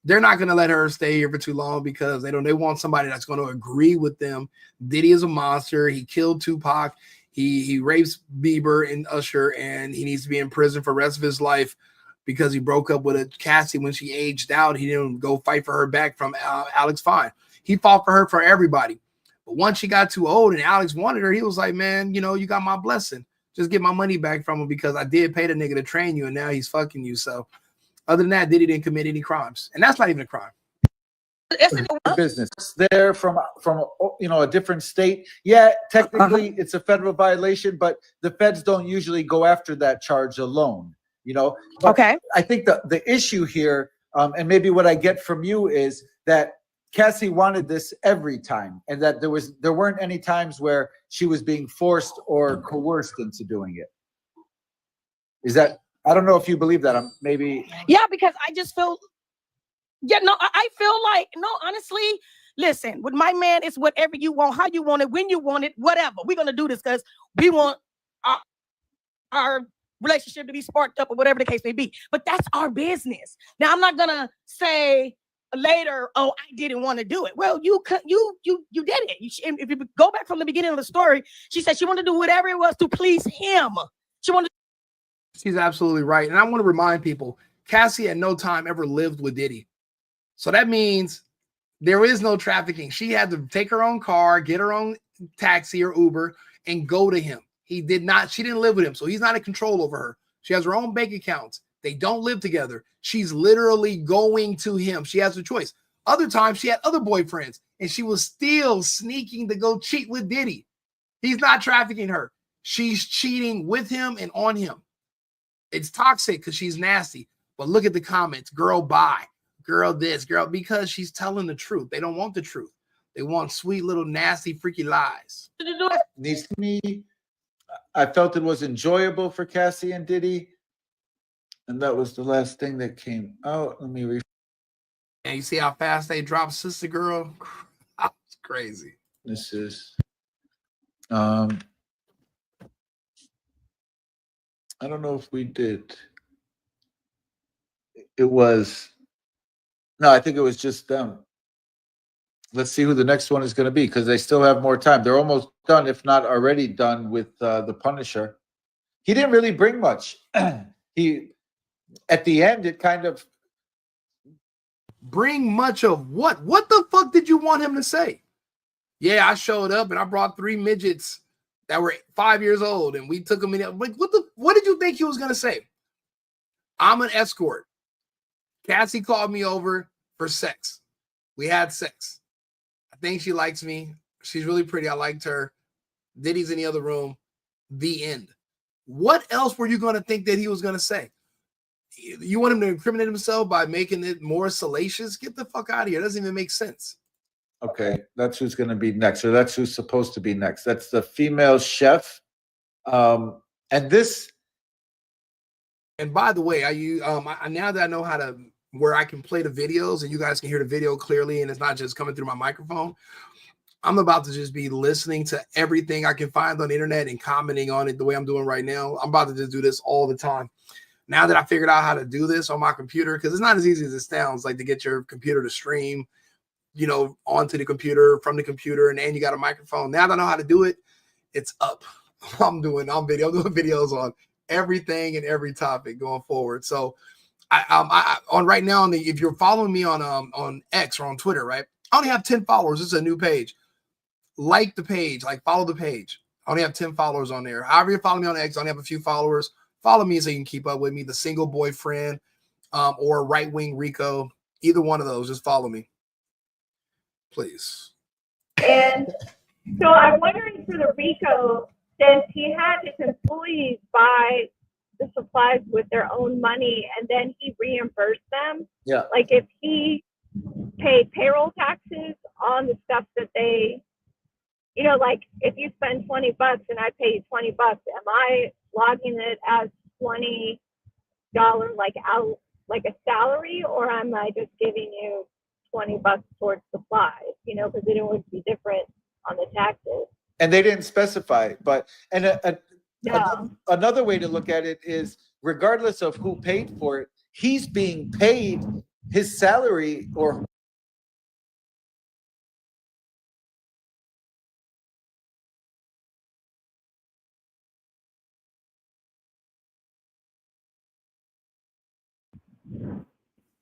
They're not gonna let her stay here for too long because they want somebody that's gonna agree with them. Diddy is a monster. He killed Tupac. He rapes Bieber and Usher, and he needs to be in prison for the rest of his life because he broke up with a Cassie when she aged out. He didn't go fight for her back from Alex Fine. He fought for her for everybody. But once she got too old and Alex wanted her, he was like, man, you got my blessing. Just get my money back from him because I did pay the nigga to train you and now he's fucking you. So other than that, Diddy didn't commit any crimes. And that's not even a crime.
business. They're from a different state. Yeah, technically it's a federal violation, but the feds don't usually go after that charge alone. But
Okay.
I think the issue here, and maybe what I get from you, is that Cassie wanted this every time, and that there weren't any times where she was being forced or coerced into doing it. Is that, I don't know if you believe that. Maybe.
Yeah, because I just feel. Yeah, no, I feel like, no, honestly, listen, with my man, it's whatever you want, how you want it, when you want it, whatever. We're going to do this because we want our relationship to be sparked up or whatever the case may be. But that's our business. Now, I'm not going to say later, oh, I didn't want to do it. Well, you did it. If you go back from the beginning of the story, she said she wanted to do whatever it was to please him.
She's absolutely right. And I want to remind people, Cassie at no time ever lived with Diddy. So that means there is no trafficking. She had to take her own car, get her own taxi or Uber, and go to him. She didn't live with him. So he's not in control over her. She has her own bank accounts. They don't live together. She's literally going to him. She has a choice. Other times she had other boyfriends and she was still sneaking to go cheat with Diddy. He's not trafficking her. She's cheating with him and on him. It's toxic because she's nasty. But look at the comments. Girl, bye. Girl, this, girl, because she's telling the truth. They don't want the truth. They want sweet little nasty freaky lies.
I felt it was enjoyable for Cassie and Diddy, and that was the last thing that came out. Let me
and you see how fast they dropped Sister Girl? It's crazy.
This is I don't know if we did. It was no, I think it was just them. Let's see who the next one is going to be, because they still have more time. They're almost done, if not already done, with the Punisher. He didn't really bring much. At the end, it kind of
bring much of what? What the fuck did you want him to say? Yeah, I showed up and I brought 3 midgets that were 5 years old, and we took them in. Like, what did you think he was going to say? I'm an escort. Cassie called me over for sex. We had sex. I think she likes me. She's really pretty. I liked her. Diddy's in the other room. The end. What else were you going to think that he was going to say? You want him to incriminate himself by making it more salacious? Get the fuck out of here. It doesn't even make sense.
Okay, that's who's going to be next, or that's who's supposed to be next. That's the female chef. And
by the way, I now that I know how to, where I can play the videos and you guys can hear the video clearly and it's not just coming through my microphone, I'm about to just be listening to everything I can find on the internet and commenting on it the way I'm doing right now. I'm about to just do this all the time. Now that I figured out how to do this on my computer, because it's not as easy as it sounds, like to get your computer to stream, onto the computer, from the computer, and then you got a microphone. Now that I know how to do it, it's up. I'm doing videos on everything and every topic going forward. So on right now, if you're following me on X or on Twitter, right? I only have 10 followers. This is a new page. Like the page, follow the page. I only have 10 followers on there. However you follow me on X, I only have a few followers. Follow me so you can keep up with me. The Single Boyfriend or Right Wing Rico. Either one of those, just follow me. Please.
And so I'm wondering for the Rico, since he had his employees buy the supplies with their own money and then he reimbursed them.
Yeah.
Like if he paid payroll taxes on the stuff that they, like if you spend $20 and I pay you $20, am I logging it as $20 like a salary, or am I just giving you $20 towards supplies? Because it would be different on the taxes.
And they didn't specify, but another way to look at it is, regardless of who paid for it, he's being paid his salary or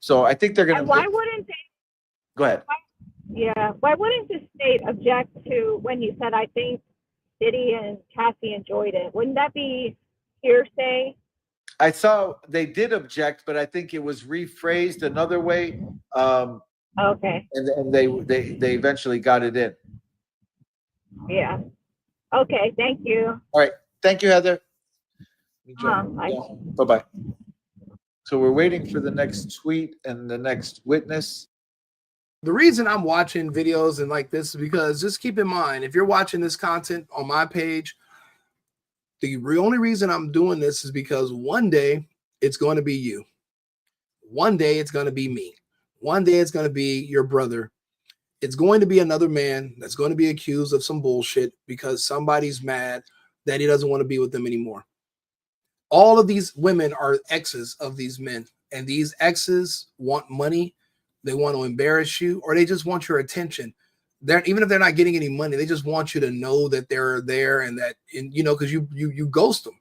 so I think they're going to.
Why wouldn't they?
Go ahead.
Why wouldn't the state object to when you said, I think Diddy and Cassie enjoyed it? Wouldn't that be hearsay?
I saw they did object, but I think it was rephrased another way.
Okay.
And they eventually got it in.
Yeah. Okay. Thank you.
All right. Thank you, Heather.
Bye.
Bye-bye. So we're waiting for the next tweet and the next witness.
The reason I'm watching videos and like this is because just keep in mind, if you're watching this content on my page, the only reason I'm doing this is because one day it's going to be you. One day it's going to be me. One day it's going to be your brother. It's going to be another man that's going to be accused of some bullshit because somebody's mad that he doesn't want to be with them anymore. All of these women are exes of these men, and these exes want money. They want to embarrass you, or they just want your attention. Even if they're not getting any money, they just want you to know that they're there and that, because you ghost them.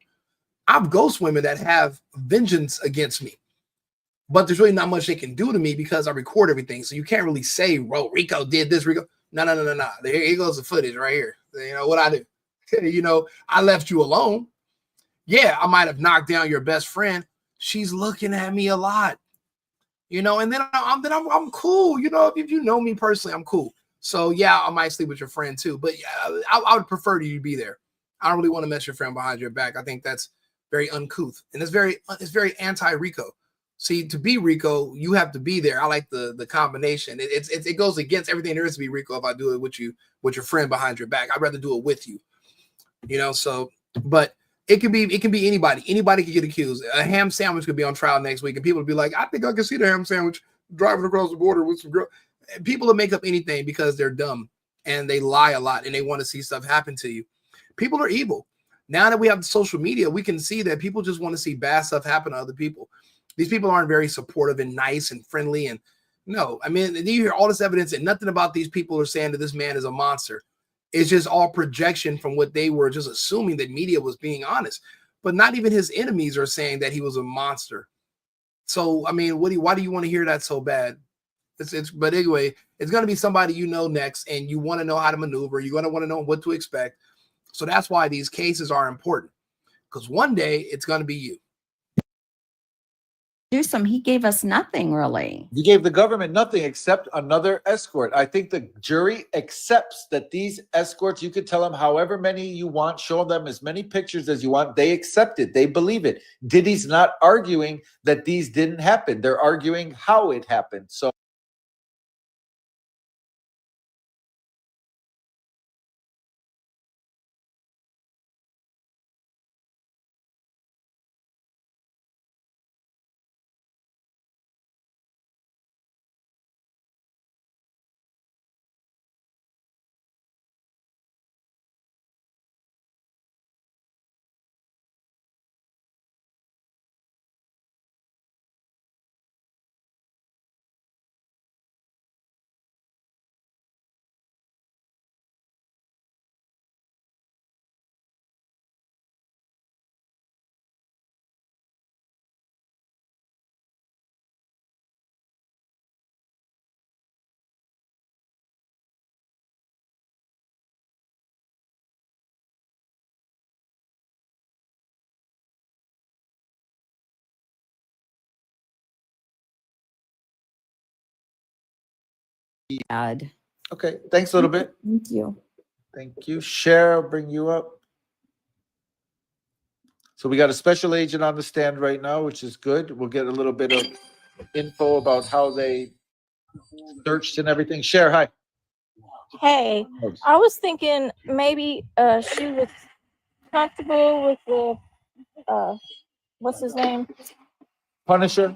I've ghost women that have vengeance against me, but there's really not much they can do to me because I record everything. So you can't really say, "Bro, Rico did this." Rico, no. Here goes the footage right here. You know what I do? I left you alone. Yeah, I might have knocked down your best friend. She's looking at me a lot, and then I'm cool. If you know me personally, I'm cool. So yeah, I might sleep with your friend too, but yeah, I would prefer you to be there. I don't really want to mess your friend behind your back. I think that's very uncouth, and it's very anti-Rico. See, to be Rico, you have to be there. I like the combination. It goes against everything there is to be Rico if I do it with your friend behind your back. I'd rather do it with you. So, but it can be anybody. Anybody could get accused. A ham sandwich could be on trial next week, and people would be like, I think I can see the ham sandwich driving across the border with some girl. People will make up anything because they're dumb and they lie a lot and they want to see stuff happen to you. People are evil. Now that we have social media, we can see that people just want to see bad stuff happen to other people. These people aren't very supportive and nice and friendly. And no, I mean, you hear all this evidence and nothing about these people are saying that this man is a monster. It's just all projection from what they were just assuming that media was being honest. But not even his enemies are saying that he was a monster. So, I mean, why do you want to hear that so bad? But anyway, it's going to be somebody next, and you want to know how to maneuver. You're going to want to know what to expect. So that's why these cases are important, because one day it's going to be you.
He gave us nothing really.
He gave the government nothing except another escort. I think the jury accepts that these escorts, you could tell them however many you want, show them as many pictures as you want. They accept it. They believe it. Diddy's not arguing that these didn't happen. They're arguing how it happened. So okay, thanks a little bit.
Thank you.
Thank you. Cher, I'll bring you up. So we got a special agent on the stand right now, which is good. We'll get a little bit of info about how they searched and everything. Cher, hi.
Hey, I was thinking maybe she was comfortable with the what's his name?
Punisher.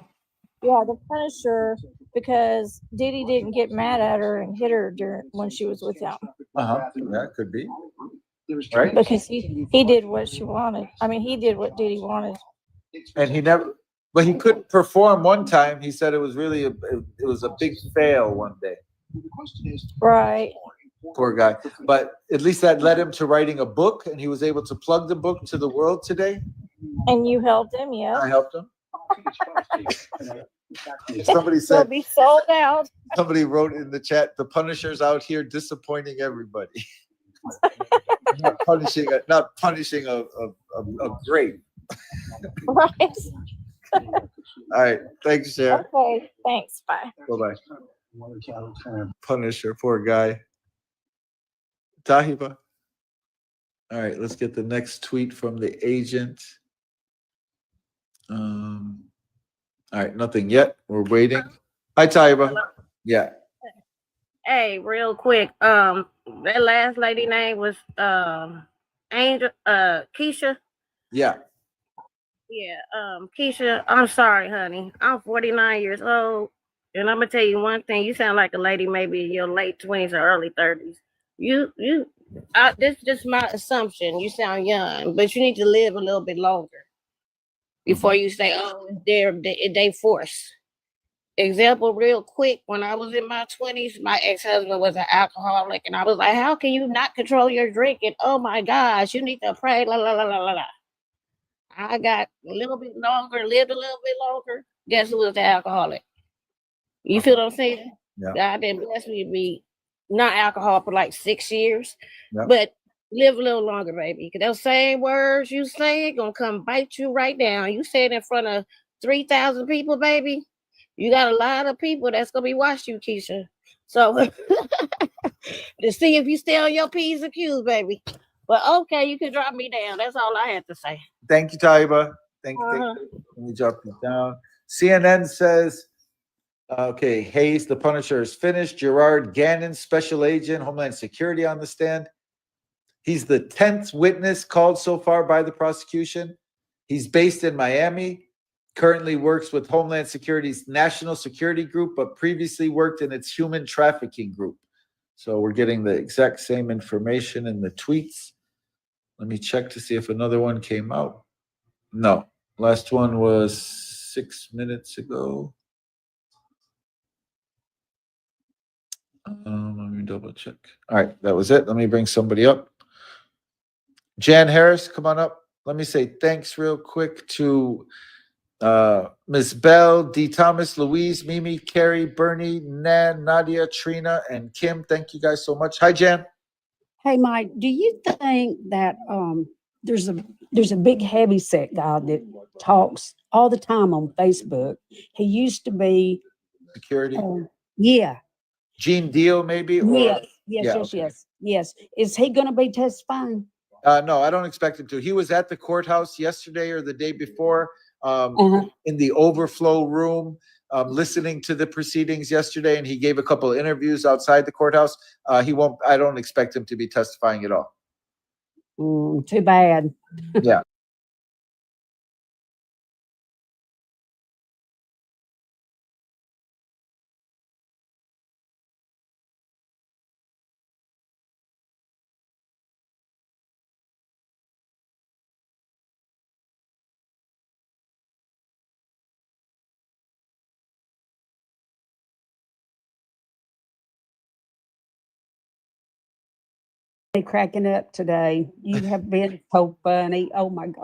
Yeah, the Punisher, because Diddy didn't get mad at her and hit her when she was with him.
That could be. Right.
Because he did what she wanted. I mean, he did what Diddy wanted.
And he never, but he couldn't perform one time. He said it was really it was a big fail one day.
Right.
Poor guy. But at least that led him to writing a book, and he was able to plug the book to the world today.
And you helped him, yeah.
I helped him. Somebody said
he'll be sold out.
Somebody wrote in the chat, the Punisher's out here disappointing everybody. not punishing a great.
Right.
All right. Thanks, Sarah.
Okay. Thanks. Bye.
Bye-bye. Punisher, poor guy. Tahiba. All right, let's get the next tweet from the agent. All right, nothing yet. We're waiting. Hi, Tahiba.
Hello?
Yeah.
Hey, real quick. That last lady name was Angel Keisha.
Yeah.
Yeah, Keisha, I'm sorry, honey. I'm 49 years old, and I'm gonna tell you one thing. You sound like a lady maybe in your late 20s or early 30s. This is just my assumption. You sound young, but you need to live a little bit longer before you say, "Oh, they force." Example, real quick. When I was in my 20s, my ex-husband was an alcoholic, and I was like, "How can you not control your drinking? Oh my gosh, you need to pray." La la la la la la. I got a little bit longer, lived a little bit longer. Guess who was the alcoholic? You feel what I'm saying?
Yeah.
God didn't bless me to be not alcohol for like 6 years,
Yeah.
but live a little longer, baby. Because those same words you say gonna come bite you right down. You say it in front of 3,000 people, baby. You got a lot of people that's gonna be watching you, Keisha. So to see if you stay on your P's and Q's, baby. But okay, you can drop me down. That's all I have to say.
Thank you, Taiba. Thank you.
Uh-huh.
Let me drop you down. CNN says, okay, Hayes, the Punisher is finished. Gerard Gannon, Special Agent, Homeland Security on the stand. He's the 10th witness called so far by the prosecution. He's based in Miami, currently works with Homeland Security's National Security Group, but previously worked in its Human Trafficking Group. So we're getting the exact same information in the tweets. Let me check to see if another one came out. No, last one was 6 minutes ago. Let me double check. All right, that was it. Let me bring somebody up. Jan Harris, come on up. Let me say thanks real quick to Ms. Bell, D. Thomas, Louise, Mimi, Carrie, Bernie, Nan, Nadia, Trina, and Kim. Thank you guys so much. Hi, Jan.
Hey, Mike, do you think that there's a big heavyset guy that talks all the time on Facebook? He used to be
Security.
Yeah.
Gene Deal, maybe? Or,
Yes.
yeah, okay.
Yes. Is he going to be testifying?
No, I don't expect him to. He was at the courthouse yesterday or the day before in the overflow room, listening to the proceedings yesterday, and he gave a couple of interviews outside the courthouse. I don't expect him to be testifying at all.
Too bad.
Yeah.
Cracking up today. You have been so funny. Oh my God.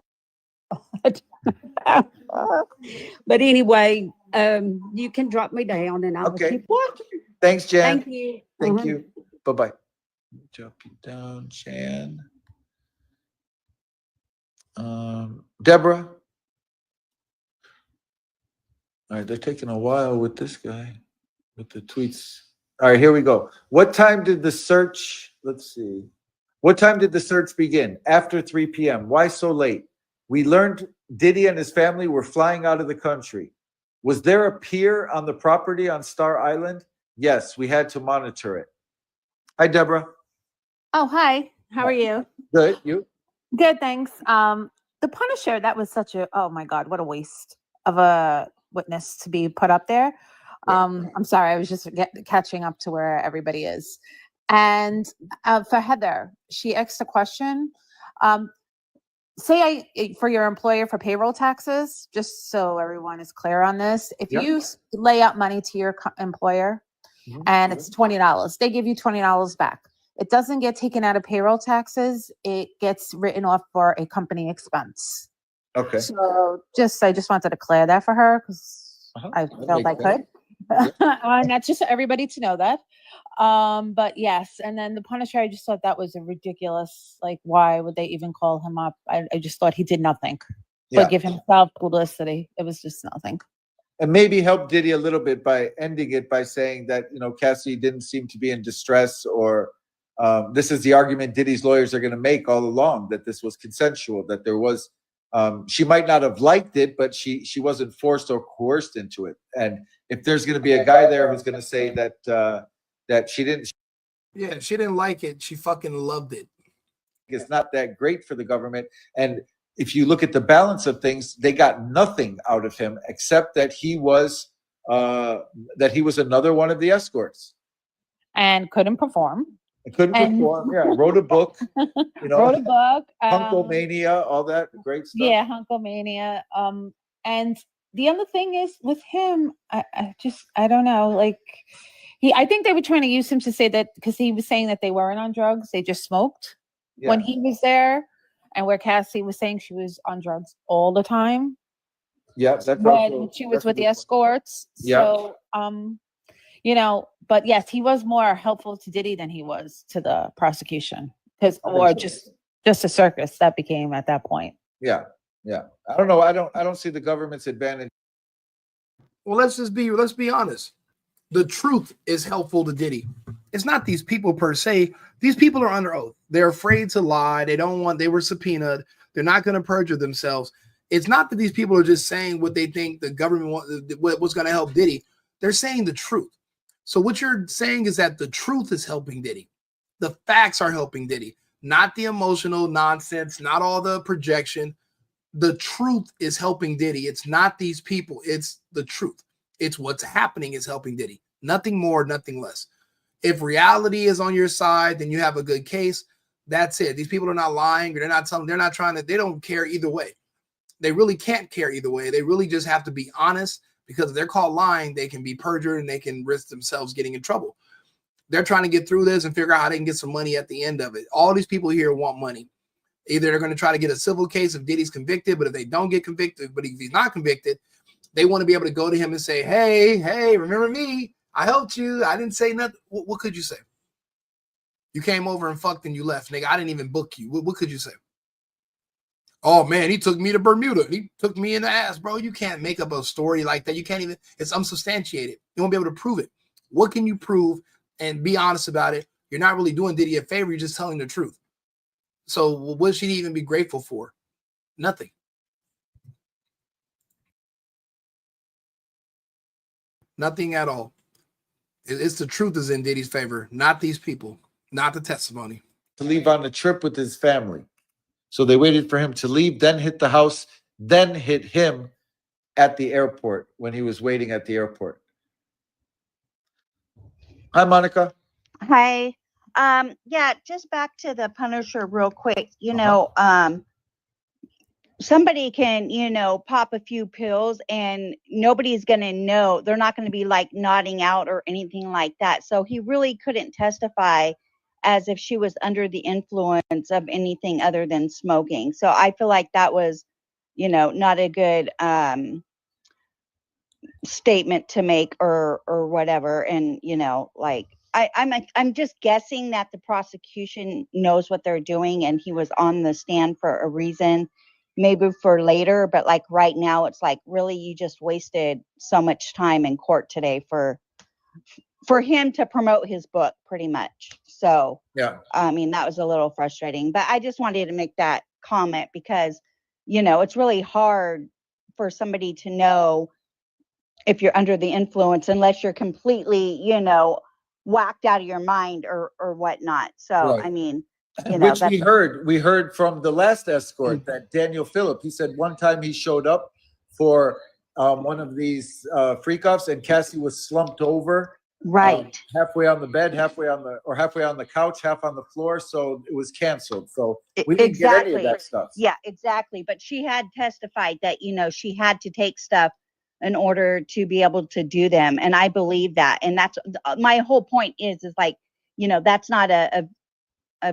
But anyway, you can drop me down and I will keep watching.
Thanks, Jan.
Thank you.
Thank you. Bye-bye. Drop you down, Jan. Deborah. All right, they're taking a while with this guy, with the tweets. All right, here we go. What time did the search, let's see. What time did the search begin? After 3 p.m. Why so late? We learned Diddy and his family were flying out of the country. Was there a pier on the property on Star Island? Yes, we had to monitor it. Hi, Deborah.
Oh, hi. How are you?
Good. You?
Good, thanks. The Punisher, that was oh my God, what a waste of a witness to be put up there. I'm sorry, I was just catching up to where everybody is. And for Heather, she asked a question. For your employer for payroll taxes, just so everyone is clear on this, if you lay out money to your employer and it's $20, they give you $20 back. It doesn't get taken out of payroll taxes. It gets written off for a company expense.
Okay.
So I just wanted to clear that for her because I felt I could. And that's just for everybody to know that. But yes, and then the Punisher, I just thought that was a ridiculous, like, why would they even call him up? I just thought he did nothing but give himself publicity. It was just nothing.
and maybe help Diddy a little bit by ending it by saying that, you know, Cassie didn't seem to be in distress, or this is the argument Diddy's lawyers are going to make all along, that this was consensual, that there was, she might not have liked it, but she wasn't forced or coerced into it. And if there's going to be a guy there who's going to say that that she didn't,
Yeah, she didn't like it. She fucking loved it.
it's not that great for the government. And if you look at the balance of things, they got nothing out of him except that he was another one of the escorts.
And couldn't perform.
Couldn't perform. Yeah, wrote a book. You know,
wrote a book.
Hunkomania, all that great stuff.
Yeah, Hunkomania. And the other thing is with him, I don't know, like I think they were trying to use him to say that, because he was saying that they weren't on drugs, they just smoked when he was there, and where Cassie was saying she was on drugs all the time.
Yeah, that's
when she was with the escorts.
Yeah.
So, you know, but yes, he was more helpful to Diddy than he was to the prosecution, or just a circus that became at that point.
Yeah, yeah. I don't know. I don't see the government's advantage.
Well, let's be honest. The truth is helpful to Diddy. It's not these people per se. These people are under oath. They're afraid to lie. They were subpoenaed. They're not going to perjure themselves. It's not that these people are just saying what they think the government what's going to help Diddy. They're saying the truth. So what you're saying is that the truth is helping Diddy. The facts are helping Diddy, not the emotional nonsense, not all the projection. The truth is helping Diddy. It's not these people. It's the truth. It's what's happening is helping Diddy. Nothing more, nothing less. If reality is on your side, then you have a good case. That's it. These people are not lying, or they're not trying to, they don't care either way. They really can't care either way. They really just have to be honest, because if they're caught lying, they can be perjured and they can risk themselves getting in trouble. They're trying to get through this and figure out how they can get some money at the end of it. All these people here want money. Either they're going to try to get a civil case if Diddy's convicted, but if they don't get convicted, but if he's not convicted, they want to be able to go to him and say, hey, remember me? I helped you. I didn't say nothing. What could you say? You came over and fucked and you left, nigga. I didn't even book you. What could you say? Oh, man, he took me to Bermuda. He took me in the ass, bro. You can't make up a story like that. You can't even, it's unsubstantiated. You won't be able to prove it. What can you prove? And be honest about it. You're not really doing Diddy a favor. You're just telling the truth. So what should he even be grateful for? Nothing. Nothing at all. It's the truth is in Diddy's favor, not these people, not the testimony.
To leave on the trip with his family. So they waited for him to leave, then hit the house, then hit him at the airport when he was waiting at the airport. Hi, Monica.
Hi. Yeah, just back to the Punisher real quick. Somebody can, pop a few pills and nobody's going to know. They're not going to be like nodding out or anything like that. So he really couldn't testify as if she was under the influence of anything other than smoking. So I feel like that was, not a good statement to make or whatever. And, I'm just guessing that the prosecution knows what they're doing and he was on the stand for a reason, maybe for later, but like right now it's like, really, you just wasted so much time in court today for him to promote his book pretty much. So
yeah,
I mean, that was a little frustrating, but I just wanted to make that comment because, it's really hard for somebody to know if you're under the influence unless you're completely, whacked out of your mind or whatnot. So,
right.
I mean,
which we heard from the last escort, that Daniel Phillip. He said one time he showed up for one of these freak-offs and Cassie was slumped over,
right,
halfway on the bed, halfway on the couch, half on the floor. So it was canceled. So we didn't get any of that stuff.
Yeah, exactly. But she had testified that, she had to take stuff in order to be able to do them. And I believe that. And that's my whole point is like, that's not a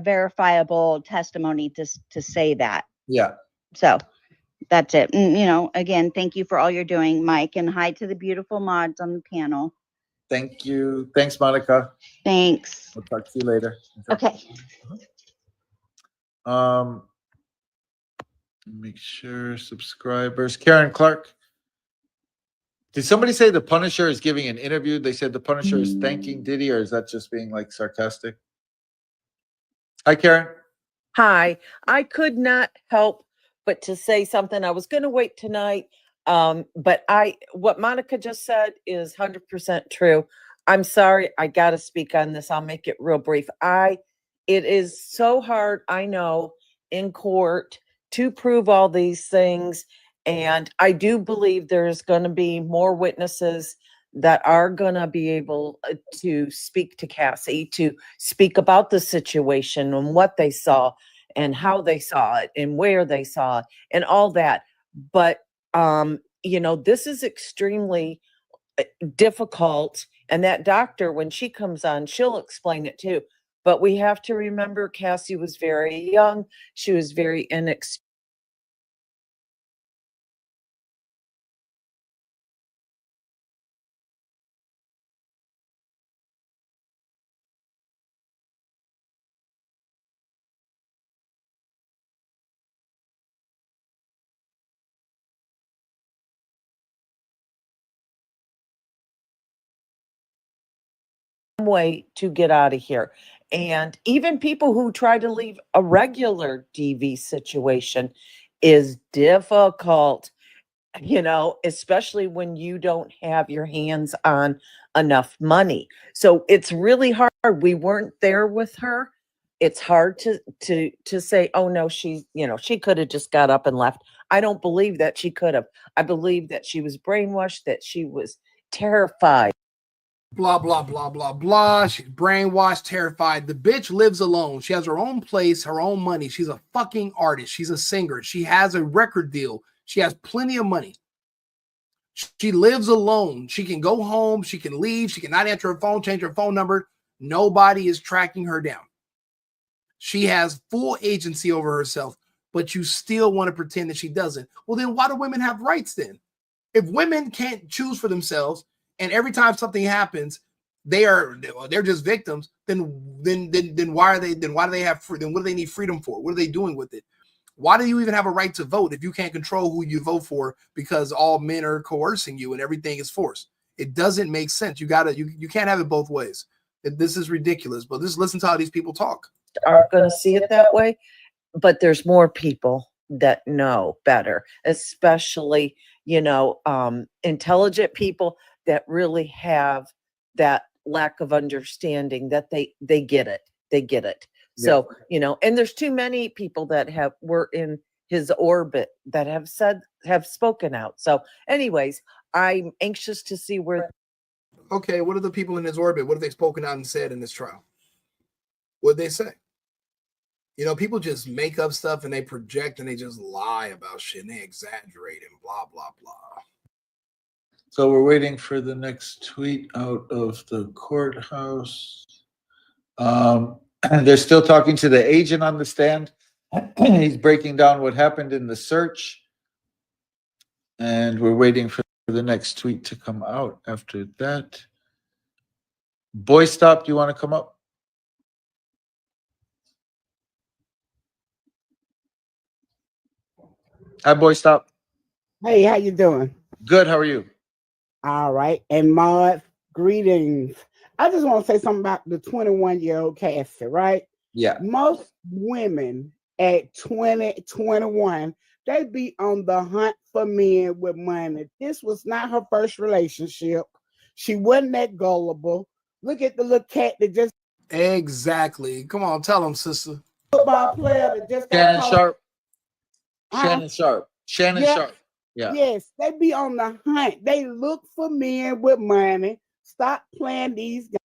verifiable testimony to say that.
Yeah.
So that's it. And, again, thank you for all you're doing, Mike, and hi to the beautiful mods on the panel.
Thank you. Thanks, Monica.
Thanks.
We'll talk to you later.
Okay.
Make sure subscribers. Karen Clark. Did somebody say the Punisher is giving an interview? They said the Punisher is thanking Diddy, or is that just being like sarcastic? Hi, Karen.
Hi, I could not help but to say something. I was going to wait tonight, but what Monica just said is 100% true. I'm sorry, I got to speak on this. I'll make it real brief. It is so hard, I know, in court to prove all these things, and I do believe there's going to be more witnesses that are going to be able to speak to Cassie, to speak about the situation and what they saw and how they saw it and where they saw it and all that. But, this is extremely difficult. And that doctor, when she comes on, she'll explain it too. But we have to remember Cassie was very young. She was very inexperienced. Way to get out of here. And even people who try to leave a regular DV situation is difficult, especially when you don't have your hands on enough money. So it's really hard. We weren't there with her. It's hard to say, oh no, she could have just got up and left. I don't believe that she could have. I believe that she was brainwashed, that she was terrified.
Blah, blah, blah, blah, blah. She's brainwashed, terrified. The bitch lives alone. She has her own place, her own money. She's a fucking artist. She's a singer. She has a record deal. She has plenty of money. She lives alone. She can go home. She can leave. She cannot answer her phone, change her phone number. Nobody is tracking her down. She has full agency over herself, but you still want to pretend that she doesn't. Well, then why do women have rights then? If women can't choose for themselves, and every time something happens, they're just victims, then why do they have freedom? What do they need freedom for? What are they doing with it? Why do you even have a right to vote if you can't control who you vote for because all men are coercing you and everything is forced? It doesn't make sense. You can't have it both ways. This is ridiculous. But just listen to how these people talk.
Aren't going to see it that way, but there's more people that know better, especially intelligent people that really have that lack of understanding, that they get it. So, and there's too many people that were in his orbit that have spoken out. So anyways, I'm anxious to see where.
Okay, what are the people in his orbit? What have they spoken out and said in this trial? What did they say? People just make up stuff and they project and they just lie about shit and they exaggerate and blah, blah, blah.
So we're waiting for the next tweet out of the courthouse. They're still talking to the agent on the stand. He's breaking down what happened in the search. And we're waiting for the next tweet to come out after that. Boy Stop, do you want to come up? Hi, Boy Stop.
Hey, how you doing?
Good, how are you?
All right. And Maud, greetings. I just want to say something about the 21-year-old Cassie, right?
Yeah.
Most women at 20, 21, they be on the hunt for men with money. This was not her first relationship. She wasn't that gullible. Look at the little cat that just...
Exactly. Come on, tell them, sister.
Football player that just got
Shannon
caught.
Sharp. Shannon Sharp. Shannon
Yeah.
Sharp. Yeah.
Yes, they be on the hunt. They look for men with money. Stop playing these games.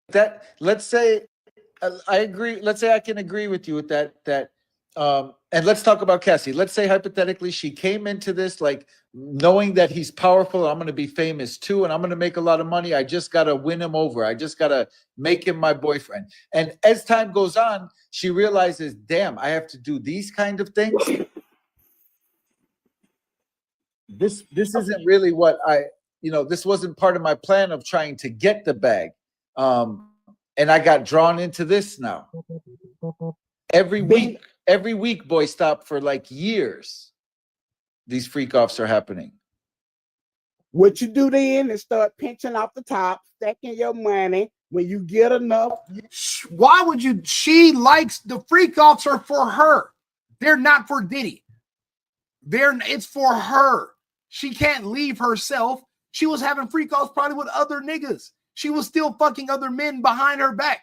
That, let's say I agree. Let's say I can agree with you with that. And let's talk about Cassie. Let's say hypothetically she came into this like knowing that he's powerful. I'm going to be famous too, and I'm going to make a lot of money. I just got to win him over. I just got to make him my boyfriend. And as time goes on, she realizes, damn, I have to do these kind of things. This isn't really what this wasn't part of my plan of trying to get the bag. And I got drawn into this now. Every week, Boy Stop, for like years, these freak offs are happening.
What you do then is start pinching off the top, stacking your money. When you get enough,
why would you? She likes the freak offs are for her. They're not for Diddy. It's for her. She can't leave herself. She was having freak offs probably with other niggas. She was still fucking other men behind her back,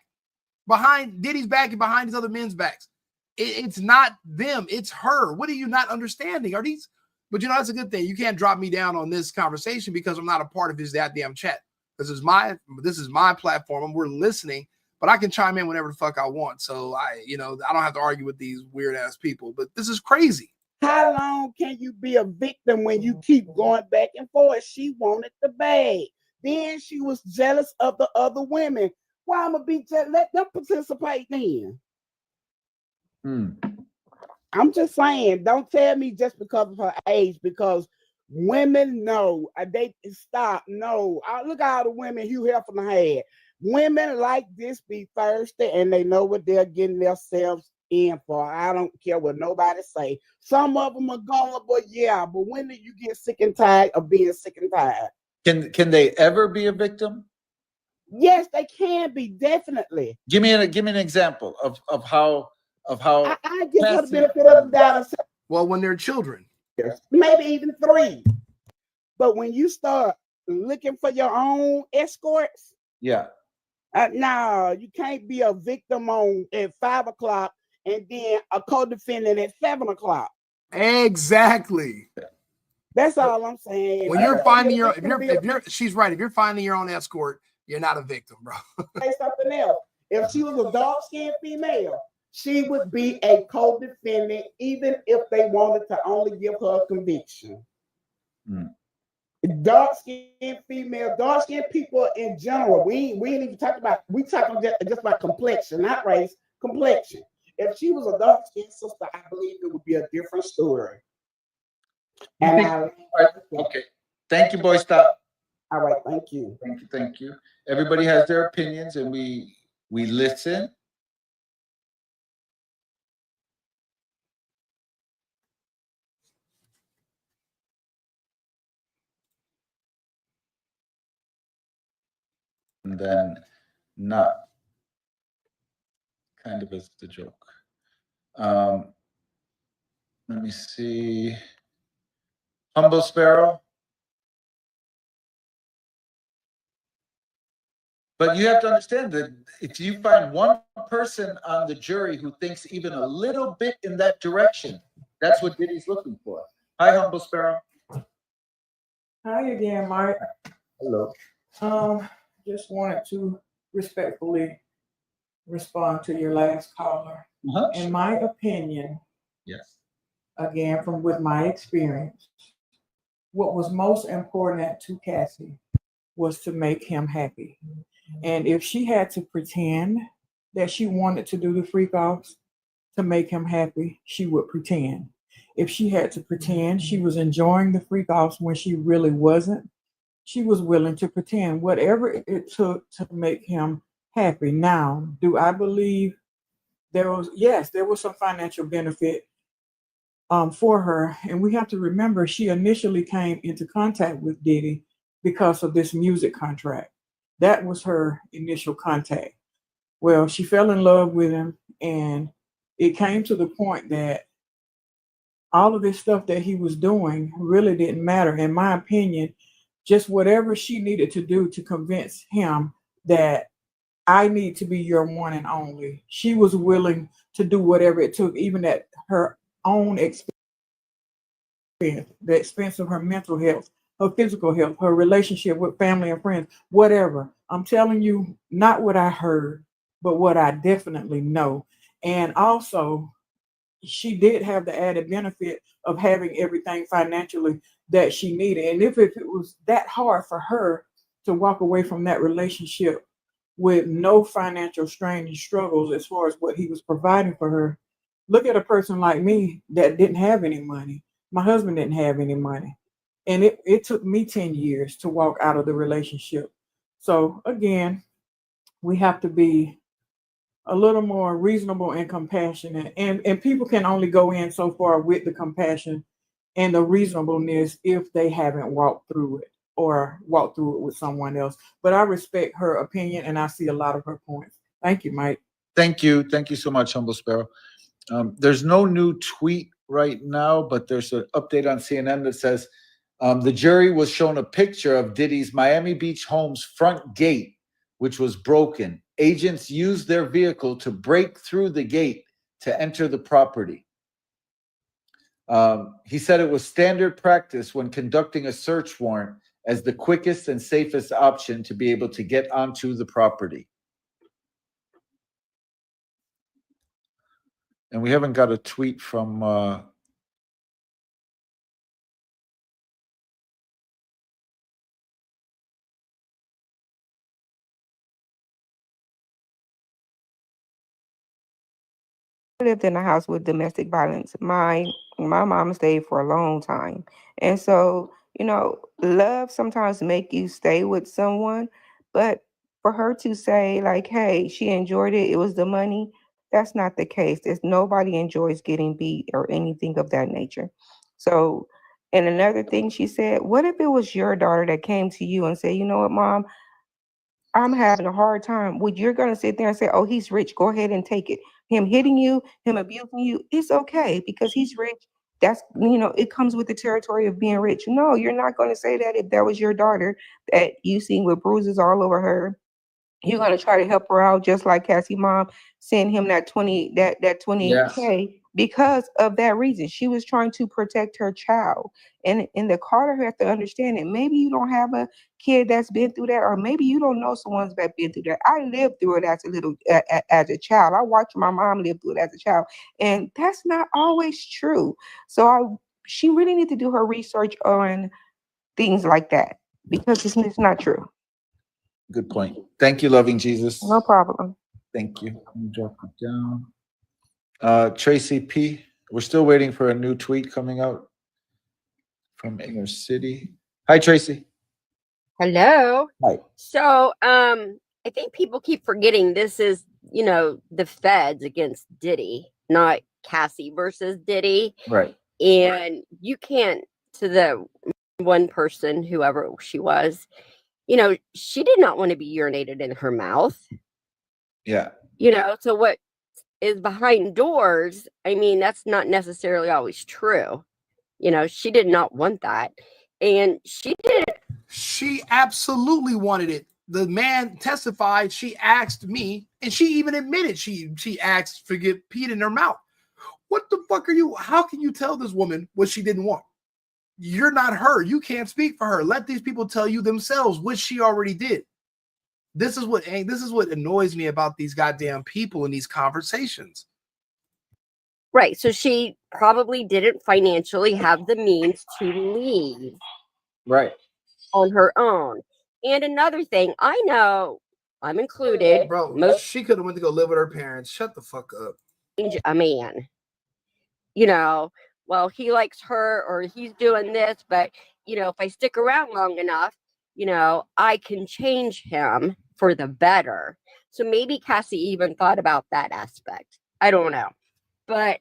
behind Diddy's back and behind his other men's backs. It's not them. It's her. What are you not understanding? Are these? But you know, that's a good thing. You can't drop me down on this conversation because I'm not a part of his goddamn chat. This is my platform and we're listening, but I can chime in whenever the fuck I want. So I don't have to argue with these weird ass people, but this is crazy.
How long can you be a victim when you keep going back and forth? She wanted the bag. Then she was jealous of the other women. Why I'm gonna be jealous? Let them participate then. I'm just saying, don't tell me just because of her age, because women know. They stop. No. Look at all the women Hugh Hefner had. Women like this be thirsty and they know what they're getting themselves in for. I don't care what nobody say. Some of them are gullible, yeah, but when do you get sick and tired of being sick and tired?
Can they ever be a victim?
Yes, they can be, definitely.
Give me an example of how
I give her the benefit of the doubt.
Well, when they're children,
maybe even 3. But when you start looking for your own escorts,
yeah.
No, you can't be a victim at 5 o'clock and then a co-defendant at 7 o'clock.
Exactly.
That's all I'm saying.
When you're finding your, she's right. If you're finding your own escort, you're not a victim, bro.
Say something else. If she was a dark-skinned female, she would be a co-defendant, even if they wanted to only give her a conviction. Dark-skinned female, dark-skinned people in general. We ain't even talking about. We talking just about complexion, not race. Complexion. If she was a dark-skinned sister, I believe it would be a different story. And
okay. Thank you, Boy Stop.
All right, thank you.
Thank you. Everybody has their opinions, and we listen. And then not kind of as the joke. Let me see. Humble Sparrow. But you have to understand that if you find one person on the jury who thinks even a little bit in that direction, that's what Diddy's looking for. Hi, Humble Sparrow.
Hi again, Mike.
Hello.
Just wanted to respectfully respond to your last caller. In my opinion,
yes,
again, with my experience, what was most important to Cassie was to make him happy. And if she had to pretend that she wanted to do the freak offs to make him happy, she would pretend. If she had to pretend she was enjoying the freak offs when she really wasn't, she was willing to pretend whatever it took to make him happy. Now, do I believe there was some financial benefit for her. And we have to remember she initially came into contact with Diddy because of this music contract. That was her initial contact. Well, she fell in love with him, and it came to the point that all of this stuff that he was doing really didn't matter. In my opinion, just whatever she needed to do to convince him that I need to be your one and only, she was willing to do whatever it took, even at her own expense, the expense of her mental health, her physical health, her relationship with family and friends, whatever. I'm telling you, not what I heard, but what I definitely know. And also, she did have the added benefit of having everything financially that she needed. And if it was that hard for her to walk away from that relationship with no financial strain and struggles as far as what he was providing for her, look at a person like me that didn't have any money. My husband didn't have any money. And it took me 10 years to walk out of the relationship. So again, we have to be a little more reasonable and compassionate. And people can only go in so far with the compassion and the reasonableness if they haven't walked through it or walked through it with someone else. But I respect her opinion and I see a lot of her points. Thank you, Mike.
Thank you. Thank you so much, Humble Sparrow. There's no new tweet right now, but there's an update on CNN that says the jury was shown a picture of Diddy's Miami Beach home's front gate, which was broken. Agents used their vehicle to break through the gate to enter the property. He said it was standard practice when conducting a search warrant as the quickest and safest option to be able to get onto the property. And we haven't got a tweet from
I lived in a house with domestic violence. My mom stayed for a long time. And so, love sometimes make you stay with someone, but for her to say like, hey, she enjoyed it, it was the money, that's not the case. There's nobody enjoys getting beat or anything of that nature. So, and another thing she said, what if it was your daughter that came to you and said, you know what, mom, I'm having a hard time. Would you're gonna sit there and say, "Oh, he's rich. Go ahead and take it." Him hitting you, him abusing you, it's okay because he's rich. That's it comes with the territory of being rich. No, you're not gonna say that if that was your daughter that you seen with bruises all over her. You're gonna try to help her out just like Cassie mom sent him that 20K because of that reason. She was trying to protect her child. And the Carter have to understand it. Maybe you don't have a kid that's been through that, or maybe you don't know someone's that been through that. I lived through it as a little as a child. I watched my mom live through it as a child, and that's not always true. So she really need to do her research on things like that because it's not true.
Good point. Thank you, loving Jesus.
No problem.
Thank you. Let me drop it down. Tracy P. We're still waiting for a new tweet coming out from Inner City. Hi, Tracy.
Hello.
Hi.
So, I think people keep forgetting this is, the feds against Diddy, not Cassie versus Diddy.
Right.
And you can't, to the one person, whoever she was, she did not want to be urinated in her mouth.
Yeah.
So what is behind doors, I mean, that's not necessarily always true. She did not want that. And she did.
She absolutely wanted it. The man testified. She asked me, and she even admitted she asked for get peed in her mouth. What the fuck are you? How can you tell this woman what she didn't want? You're not her. You can't speak for her. Let these people tell you themselves what she already did. This is what annoys me about these goddamn people in these conversations.
Right. So she probably didn't financially have the means to leave.
Right.
On her own. And another thing, I know I'm included.
Bro, she could have went to go live with her parents. Shut the fuck up.
A man. Well, he likes her or he's doing this, but if I stick around long enough, I can change him for the better. So maybe Cassie even thought about that aspect. I don't know. But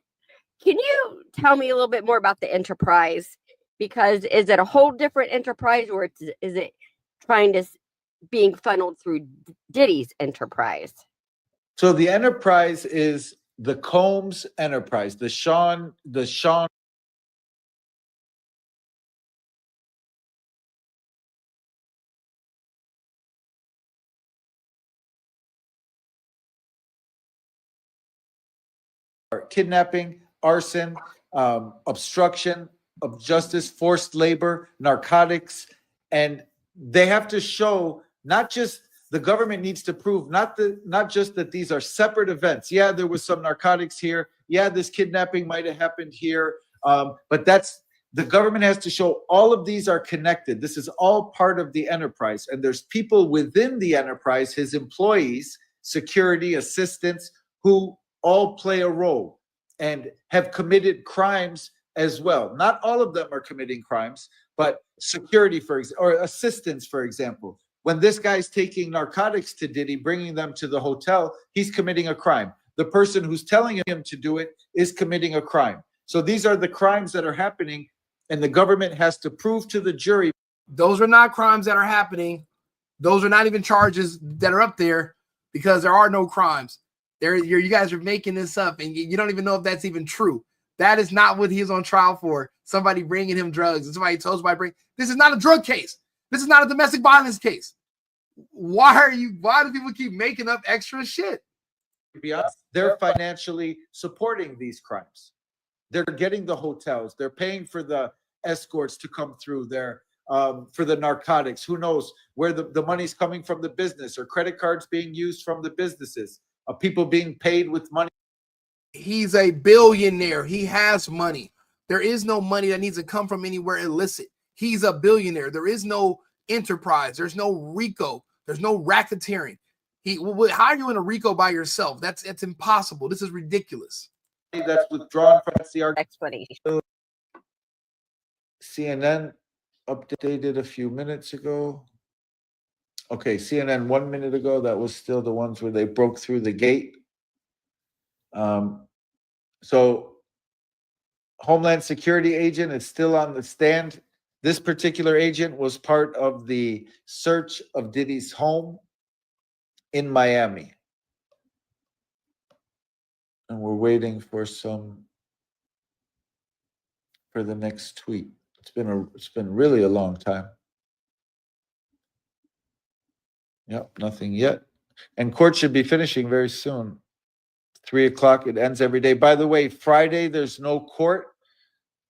can you tell me a little bit more about the enterprise? Because is it a whole different enterprise or is it trying to being funneled through Diddy's enterprise?
So the enterprise is the Combs enterprise, the Sean kidnapping, arson, obstruction of justice, forced labor, narcotics, and they have to show not just the government needs to prove not just that these are separate events. Yeah, there was some narcotics here. Yeah, this kidnapping might have happened here, but the government has to show all of these are connected. This is all part of the enterprise, and there's people within the enterprise, his employees, security, assistants, who all play a role and have committed crimes as well. Not all of them are committing crimes, but security, or assistants, for example, when this guy's taking narcotics to Diddy, bringing them to the hotel, he's committing a crime. The person who's telling him to do it is committing a crime. So these are the crimes that are happening, and the government has to prove to the jury.
Those are not crimes that are happening. Those are not even charges that are up there because there are no crimes. You guys are making this up, and you don't even know if that's even true. That is not what he's on trial for. Somebody bringing him drugs, and somebody told somebody this is not a drug case. This is not a domestic violence case. Why do people keep making up extra shit?
To be honest, they're financially supporting these crimes. They're getting the hotels. They're paying for the escorts to come through there, for the narcotics. Who knows where the money's coming from, the business or credit cards being used from the businesses, people being paid with money.
He's a billionaire. He has money. There is no money that needs to come from anywhere illicit. He's a billionaire. There is no enterprise. There's no RICO. There's no racketeering. How are you in a RICO by yourself? That's impossible. This is ridiculous.
That's withdrawn from the
explanation.
CNN updated a few minutes ago. Okay, CNN 1 minute ago. That was still the ones where they broke through the gate. So Homeland Security agent is still on the stand. This particular agent was part of the search of Diddy's home in Miami. And we're waiting for the next tweet. It's been really a long time. Yep, nothing yet. And court should be finishing very soon. 3 o'clock, it ends every day. By the way, Friday, there's no court.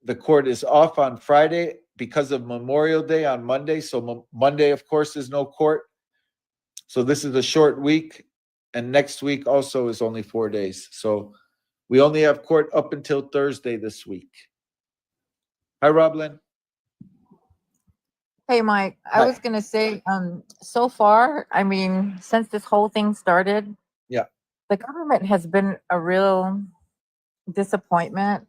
The court is off on Friday because of Memorial Day on Monday. So Monday, of course, is no court. So this is a short week. And next week also is only 4 days. So we only have court up until Thursday this week. Hi, Roblyn.
Hey, Mike, I was going to say, so far, I mean, since this whole thing started,
yeah,
the government has been a real disappointment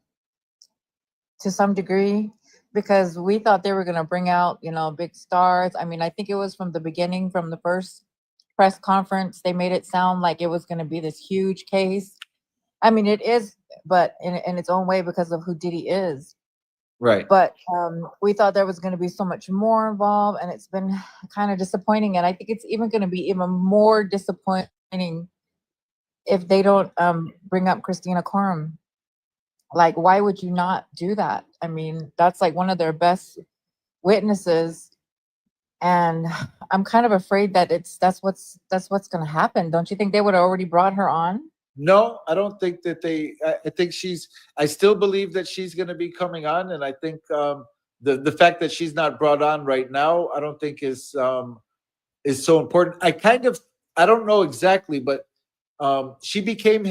to some degree, because we thought they were going to bring out, big stars. I mean, I think it was from the beginning, from the first press conference, they made it sound like it was going to be this huge case. I mean, it is, but in its own way, because of who Diddy is.
Right.
But we thought there was going to be so much more involved, and it's been kind of disappointing. And I think it's even going to be even more disappointing if they don't bring up Christina Korum. Like, why would you not do that? I mean, that's like one of their best witnesses. And I'm kind of afraid that that's what's going to happen. Don't you think they would have already brought her on?
No, I don't think that I think I still believe that she's going to be coming on. And I think the fact that she's not brought on right now, I don't think is so important. I don't know exactly, but she became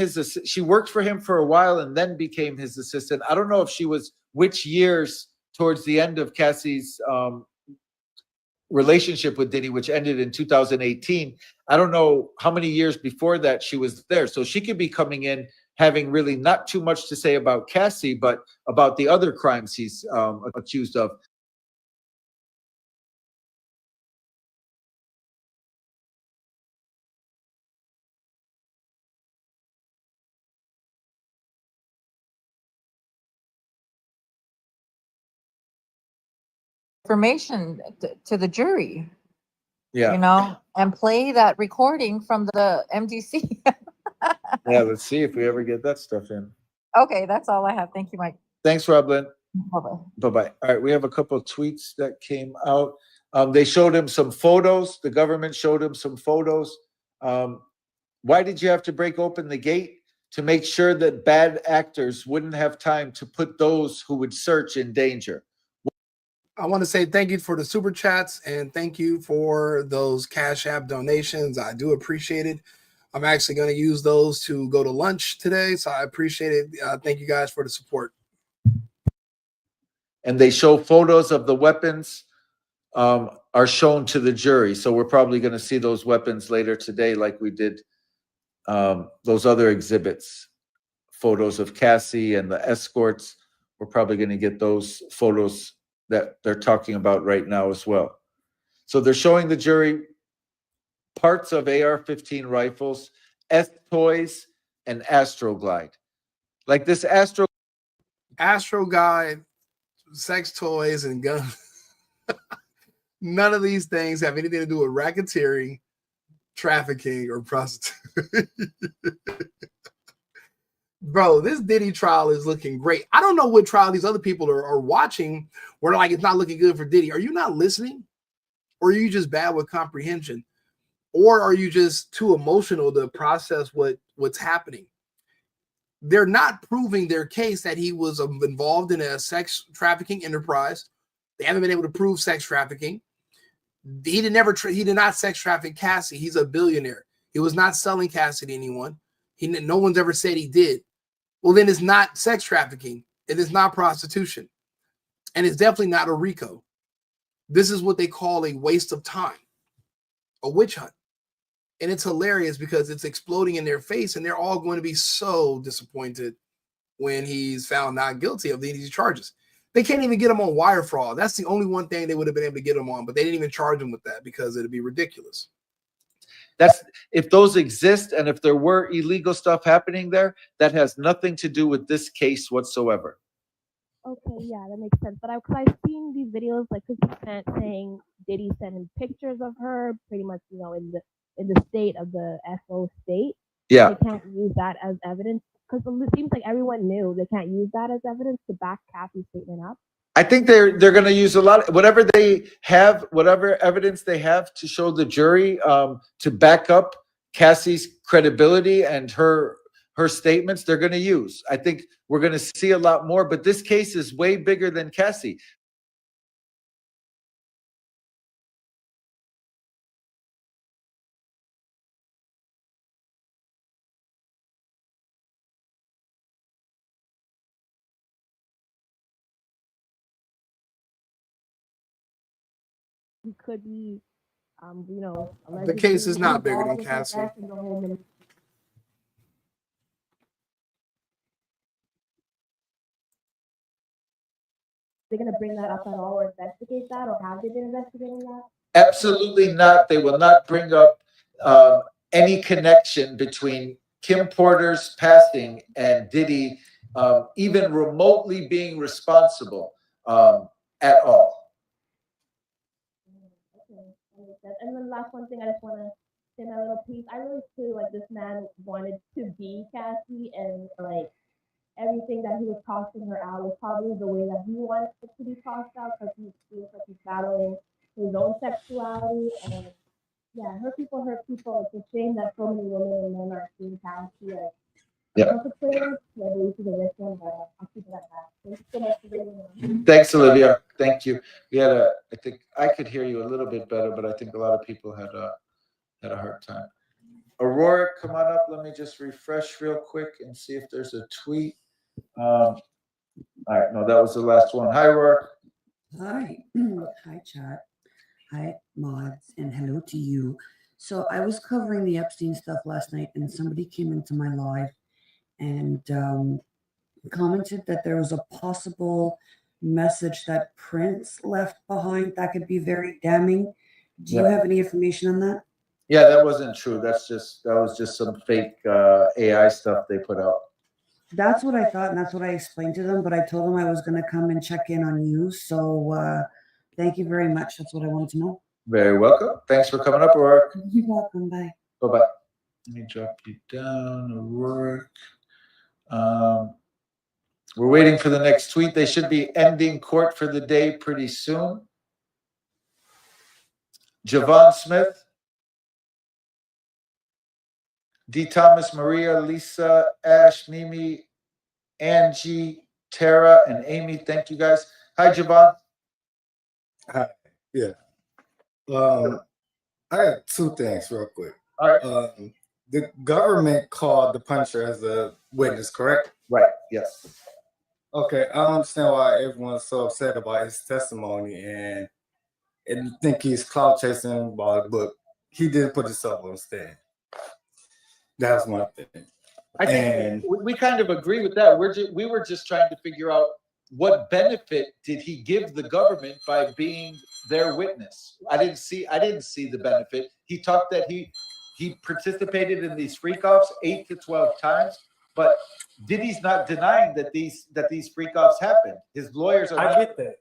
she worked for him for a while and then became his assistant. I don't know if she was which years towards the end of Cassie's relationship with Diddy, which ended in 2018. I don't know how many years before that she was there. So she could be coming in having really not too much to say about Cassie, but about the other crimes he's accused of.
Information to the jury.
Yeah.
And play that recording from the MDC.
Yeah, let's see if we ever get that stuff in.
Okay, that's all I have. Thank you, Mike.
Thanks, Roblyn.
Bye-bye.
Bye-bye. All right, we have a couple of tweets that came out. They showed him some photos. The government showed him some photos. Why did you have to break open the gate? To make sure that bad actors wouldn't have time to put those who would search in danger.
I want to say thank you for the super chats and thank you for those Cash App donations. I do appreciate it. I'm actually going to use those to go to lunch today, so I appreciate it. Thank you guys for the support.
And they show photos of the weapons are shown to the jury. So we're probably going to see those weapons later today, like we did those other exhibits, photos of Cassie and the escorts. We're probably going to get those photos that they're talking about right now as well. So they're showing the jury parts of AR-15 rifles, S-Toys, and Astroglide. Like this Astro
Guide, sex toys, and guns. None of these things have anything to do with racketeering, trafficking, or prostitution. Bro, this Diddy trial is looking great. I don't know what trial these other people are watching where like it's not looking good for Diddy. Are you not listening? Or are you just bad with comprehension? Or are you just too emotional to process what's happening? They're not proving their case that he was involved in a sex trafficking enterprise. They haven't been able to prove sex trafficking. He did not sex traffic Cassie. He's a billionaire. He was not selling Cassie to anyone. No one's ever said he did. Well, then it's not sex trafficking. It is not prostitution. And it's definitely not a RICO. This is what they call a waste of time, a witch hunt. And it's hilarious because it's exploding in their face and they're all going to be so disappointed when he's found not guilty of these charges. They can't even get him on wire fraud. That's the only one thing they would have been able to get him on, but they didn't even charge him with that because it'd be ridiculous.
That's if those exist and if there were illegal stuff happening there, that has nothing to do with this case whatsoever.
Okay, yeah, that makes sense. But I've seen these videos like 50% saying Diddy sent him pictures of her, pretty much, you know, in the state of the FO state.
Yeah.
They can't use that as evidence because it seems like everyone knew they can't use that as evidence to back Kathy's statement up.
I think they're going to use a lot of whatever they have, whatever evidence they have to show the jury to back up Cassie's credibility and her statements. They're going to use. I think we're going to see a lot more. But this case is way bigger than Cassie.
He could be, you know,
The case is not bigger than
involved with
Cassie.
actions on him and they're going to bring that up at all or investigate that, or have they been investigating that?
Absolutely not. They will not bring up any connection between Kim Porter's passing and Diddy even remotely being responsible at all.
And then last one thing, I just want to say my little piece. I really feel like this man wanted to be Cassie, and like everything that he was tossing her out was probably the way that he wanted it to be tossed out, because he feels like he's battling his own sexuality. And yeah, hurt people. It's a shame that so many women and men are seeing Cassie as perpetrators. I believe she's a victim, but I'll keep it at that. Thank you so much for being here.
Thanks, Olivia. Thank you. We had I think I could hear you a little bit better, but I think a lot of people had a hard time. Aurora, come on up. Let me just refresh real quick and see if there's a tweet. All right, no, that was the last one. Hi, Aurora.
Hi. Hi, chat. Hi, mods, and hello to you. So I was covering the Epstein stuff last night, and somebody came into my live and commented that there was a possible message that Prince left behind that could be very damning. Do you have any information on that?
Yeah, that wasn't true. That was just some fake AI stuff they put out.
That's what I thought, and that's what I explained to them, but I told them I was going to come and check in on you. So thank you very much. That's what I wanted to know.
Very welcome. Thanks for coming up, Aurora.
You're welcome. Bye.
Bye-bye. Let me drop you down, Aurora. We're waiting for the next tweet. They should be ending court for the day pretty soon. Javon Smith. D. Thomas, Maria, Lisa, Ash, Mimi, Angie, Tara, and Amy. Thank you, guys. Hi, Javon.
Hi. Yeah. I got two things real quick.
All right.
The government called the puncher as a witness, correct?
Right. Yes.
Okay. I don't understand why everyone's so upset about his testimony and think he's clout chasing about it, but he did put himself on stand. That's one thing.
I think we kind of agree with that. We were just trying to figure out what benefit did he give the government by being their witness. I didn't see the benefit. he talked that he participated in these freak-offs 8 to 12 times, but Diddy's not denying that these freak-offs happened. His lawyers are.
I get that.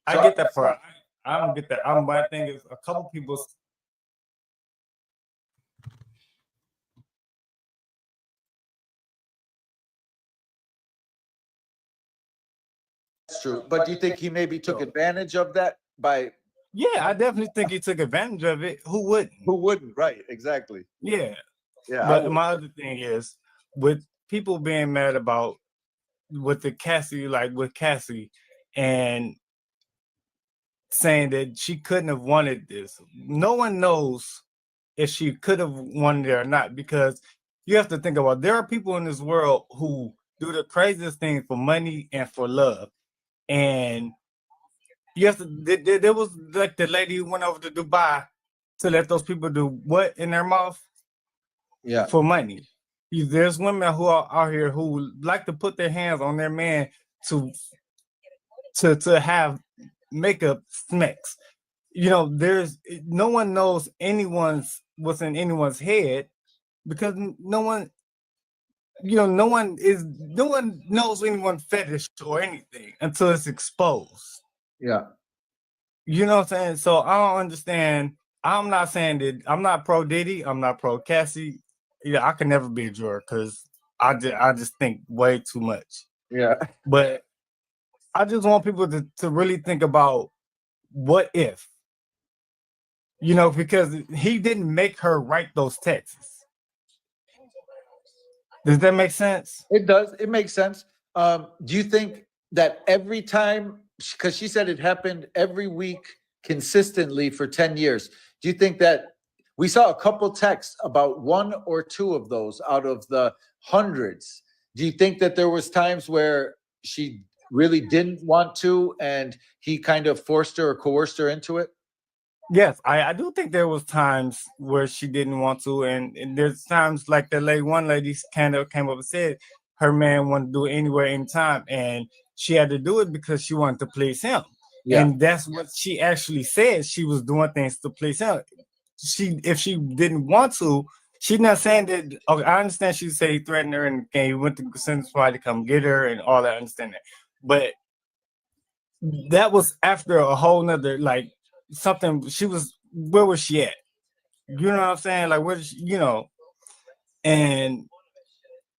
I get that part. I don't get that. My thing is a couple people.
That's true. But do you think he maybe took advantage of that by?
Yeah, I definitely think he took advantage of it. Who wouldn't?
Who wouldn't? Right. Exactly.
Yeah.
Yeah.
But my other thing is with people being mad about with Cassie and saying that she couldn't have wanted this. No one knows if she could have wanted it or not, because you have to think about there are people in this world who do the craziest things for money and for love. And you have to there was like the lady who went over to Dubai to let those people do what in their mouth?
Yeah.
For money. There's women who are out here who like to put their hands on their man to have makeup smacks. You know, there's no one knows what's in anyone's head, because no one knows anyone's fetish or anything until it's exposed.
Yeah.
You know what I'm saying? So I don't understand. I'm not saying that I'm not pro Diddy, I'm not pro Cassie. Yeah, I can never be a juror because I just think way too much.
Yeah.
But I just want people to really think about what if. You know, because he didn't make her write those texts. Does that make sense?
It does. It makes sense. Do you think that every time, because she said it happened every week consistently for 10 years, do you think that we saw a couple texts about one or two of those out of the hundreds? Do you think that there was times where she really didn't want to and he kind of forced her or coerced her into it?
Yes, I do think there was times where she didn't want to, and there's times like one lady kind of came up and said her man wanted to do it anywhere, anytime, and she had to do it because she wanted to please him. Yeah. And that's what she actually said. She was doing things to please him. If she didn't want to, she's not saying that. Okay, I understand she said he threatened her and he went to send somebody to come get her and all that. I understand that, but that was after a whole nother something. Where was she at? You know what I'm saying? Like, and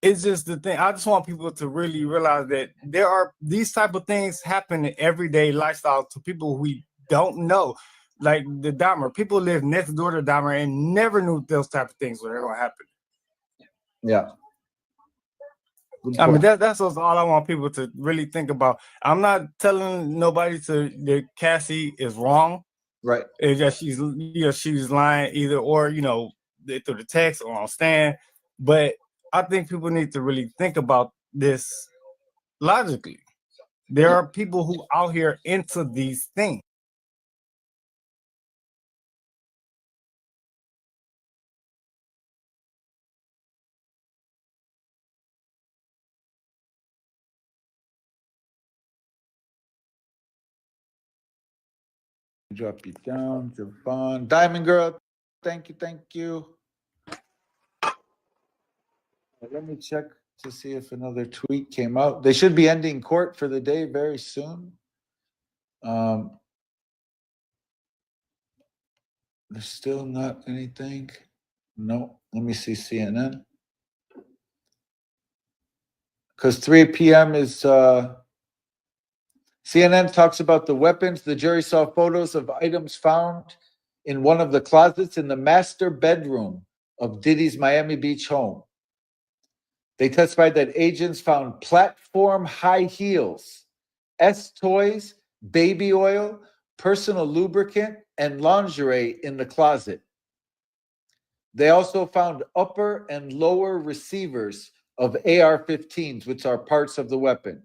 it's just the thing. I just want people to really realize that there are these type of things happen in everyday lifestyle to people we don't know. Like the Dahmer, people live next door to Dahmer and never knew those type of things were going to happen.
Yeah.
I mean, that's all I want people to really think about. I'm not telling nobody that Cassie is wrong.
Right.
It's just she's lying either or, through the text or on stand. But I think people need to really think about this logically. There are people who out here into these things.
Drop you down, Javon. Diamond Girl, thank you. Let me check to see if another tweet came out. They should be ending court for the day very soon. There's still not anything. No, let me see CNN. Because 3 p.m. is CNN talks about the weapons. The jury saw photos of items found in one of the closets in the master bedroom of Diddy's Miami Beach home. They testified that agents found platform high heels, toys, baby oil, personal lubricant, and lingerie in the closet. They also found upper and lower receivers of AR-15s, which are parts of the weapon.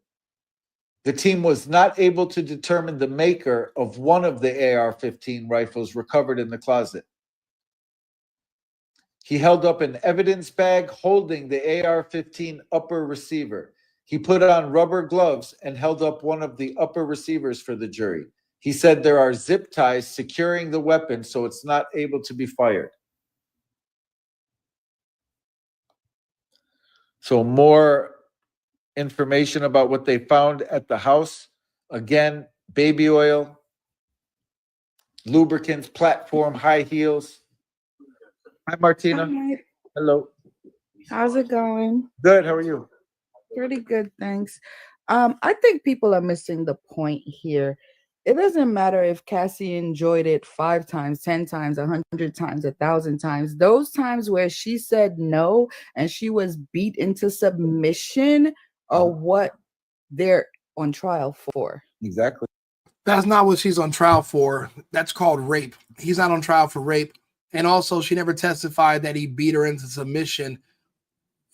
The team was not able to determine the maker of one of the AR-15 rifles recovered in the closet. He held up an evidence bag holding the AR-15 upper receiver. He put on rubber gloves and held up one of the upper receivers for the jury. He said there are zip ties securing the weapon so it's not able to be fired. So more information about what they found at the house. Again, baby oil, lubricants, platform, high heels. Hi, Martina.
Hi.
Hello.
How's it going?
Good. How are you?
Pretty good, thanks. I think people are missing the point here. It doesn't matter if Cassie enjoyed it 5 times, 10 times, 100 times, 1,000 times. Those times where she said no and she was beat into submission are what they're on trial for.
Exactly.
That's not what she's on trial for. That's called rape. He's not on trial for rape. And also, she never testified that he beat her into submission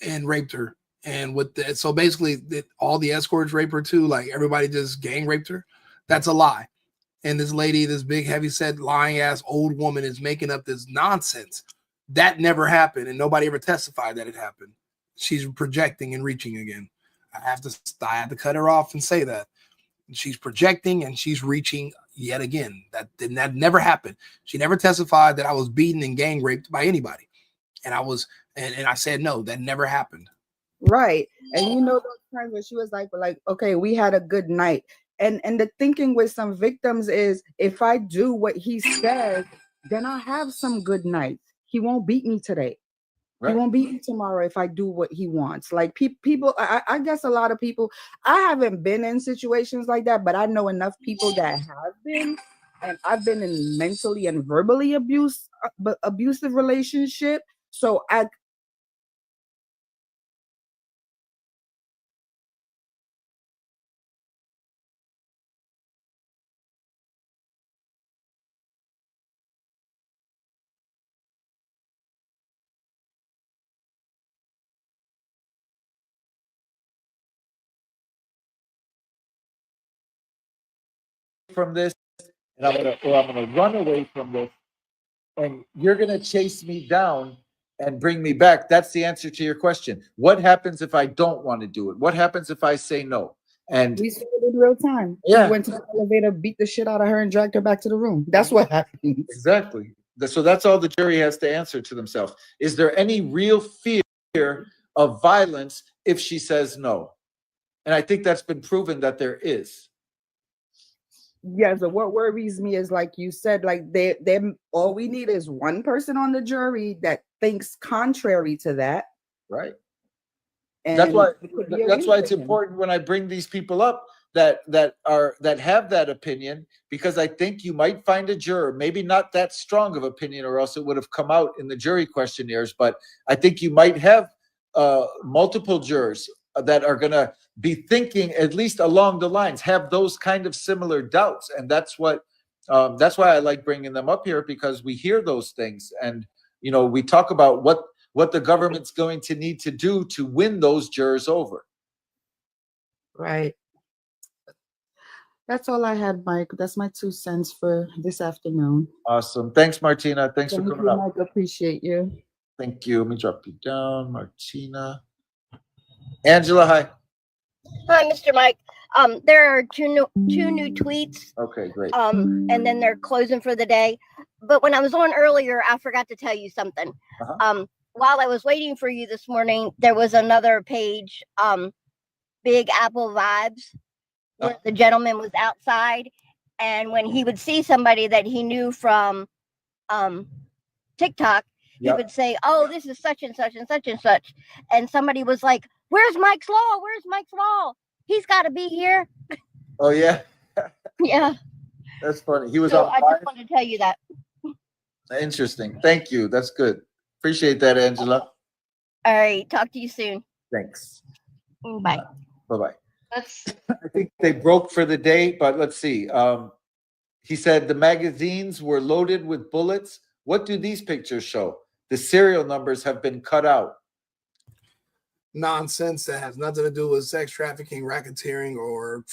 and raped her. And with that, so basically, all the escorts rape her too. Like everybody just gang raped her. That's a lie. And this lady, this big, heavy-set, lying-ass old woman, is making up this nonsense. That never happened, and nobody ever testified that it happened. She's projecting and reaching again. I have to cut her off and say that. She's projecting and she's reaching yet again. That never happened. She never testified that I was beaten and gang raped by anybody. And I said no, that never happened.
Right. And you know those times when she was like, okay, we had a good night. And the thinking with some victims is if I do what he says, then I'll have some good nights. He won't beat me today. Right. He won't beat me tomorrow if I do what he wants. Like people, I guess a lot of people, I haven't been in situations like that, but I know enough people that have been. And I've been in mentally and verbally abusive relationship. So
from this, and I'm gonna run away from this, and you're gonna chase me down and bring me back. That's the answer to your question. What happens if I don't want to do it? What happens if I say no? And
we saw it in real time.
Yeah.
He went to the elevator, beat the shit out of her, and dragged her back to the room. That's what happened.
Exactly. So that's all the jury has to answer to themselves. Is there any real fear of violence if she says no? And I think that's been proven that there is.
Yeah, so what worries me is, like you said, like they all we need is one person on the jury that thinks contrary to that.
Right.
And
That's why it's
win-win.
important when I bring these people up that have that opinion, because I think you might find a juror, maybe not that strong of opinion, or else it would have come out in the jury questionnaires, but I think you might have multiple jurors that are going to be thinking at least along the lines, have those kind of similar doubts. And that's why I like bringing them up here, because we hear those things, and we talk about what the government's going to need to do to win those jurors over.
Right. That's all I had, Mike. That's my 2 cents for this afternoon.
Awesome. Thanks, Martina. Thanks for coming up.
Mike. Appreciate you.
Thank you. Let me drop you down, Martina. Angela, hi.
Hi, Mr. Mike. There are two new tweets.
Okay, great.
And then they're closing for the day. But when I was on earlier, I forgot to tell you something. While I was waiting for you this morning, there was another page, Big Apple Vibes, where the gentleman was outside, and when he would see somebody that he knew from TikTok, he would say, "Oh, this is such and such and such and such," and somebody was like, "Where's Mike's Law? Where's Mike's Law? He's got to be here."
Oh yeah.
Yeah.
That's funny. He was
So
on
I
live.
just wanted to tell you that.
Interesting. Thank you. That's good. Appreciate that, Angela.
All right. Talk to you soon.
Thanks.
Bye.
Bye-bye. I think they broke for the day, but let's see. He said the magazines were loaded with bullets. What do these pictures show? The serial numbers have been cut out.
Nonsense that has nothing to do with sex trafficking, racketeering, or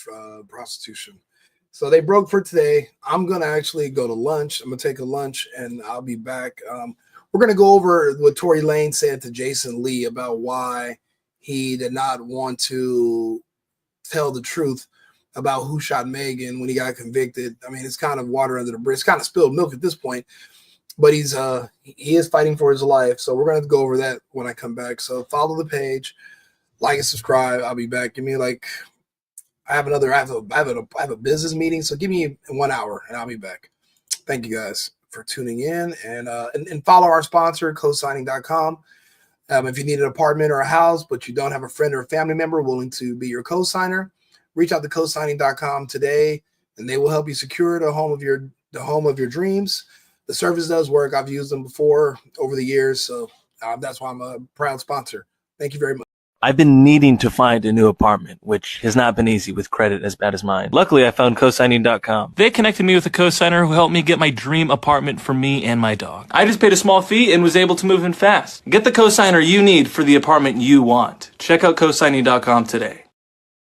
prostitution. So they broke for today. I'm going to actually go to lunch. I'm going to take a lunch, and I'll be back. We're going to go over what Tory Lane said to Jason Lee about why he did not want to tell the truth about who shot Megan when he got convicted. I mean, it's kind of water under the bridge. It's kind of spilled milk at this point, but he is fighting for his life. So we're going to go over that when I come back. So follow the page, like and subscribe. I'll be back. Give me like, I have a business meeting. So give me 1 hour and I'll be back. Thank you guys for tuning in, and follow our sponsor, cosigning.com. If you need an apartment or a house, but you don't have a friend or a family member willing to be your co-signer, reach out to cosigning.com today, and they will help you secure the home of your dreams. The service does work. I've used them before over the years, so that's why I'm a proud sponsor. Thank you very much.
I've been needing to find a new apartment, which has not been easy with credit as bad as mine. Luckily, I found cosigning.com. They connected me with a cosigner who helped me get my dream apartment for me and my dog. I just paid a small fee and was able to move in fast. Get the cosigner you need for the apartment you want. Check out cosigning.com today.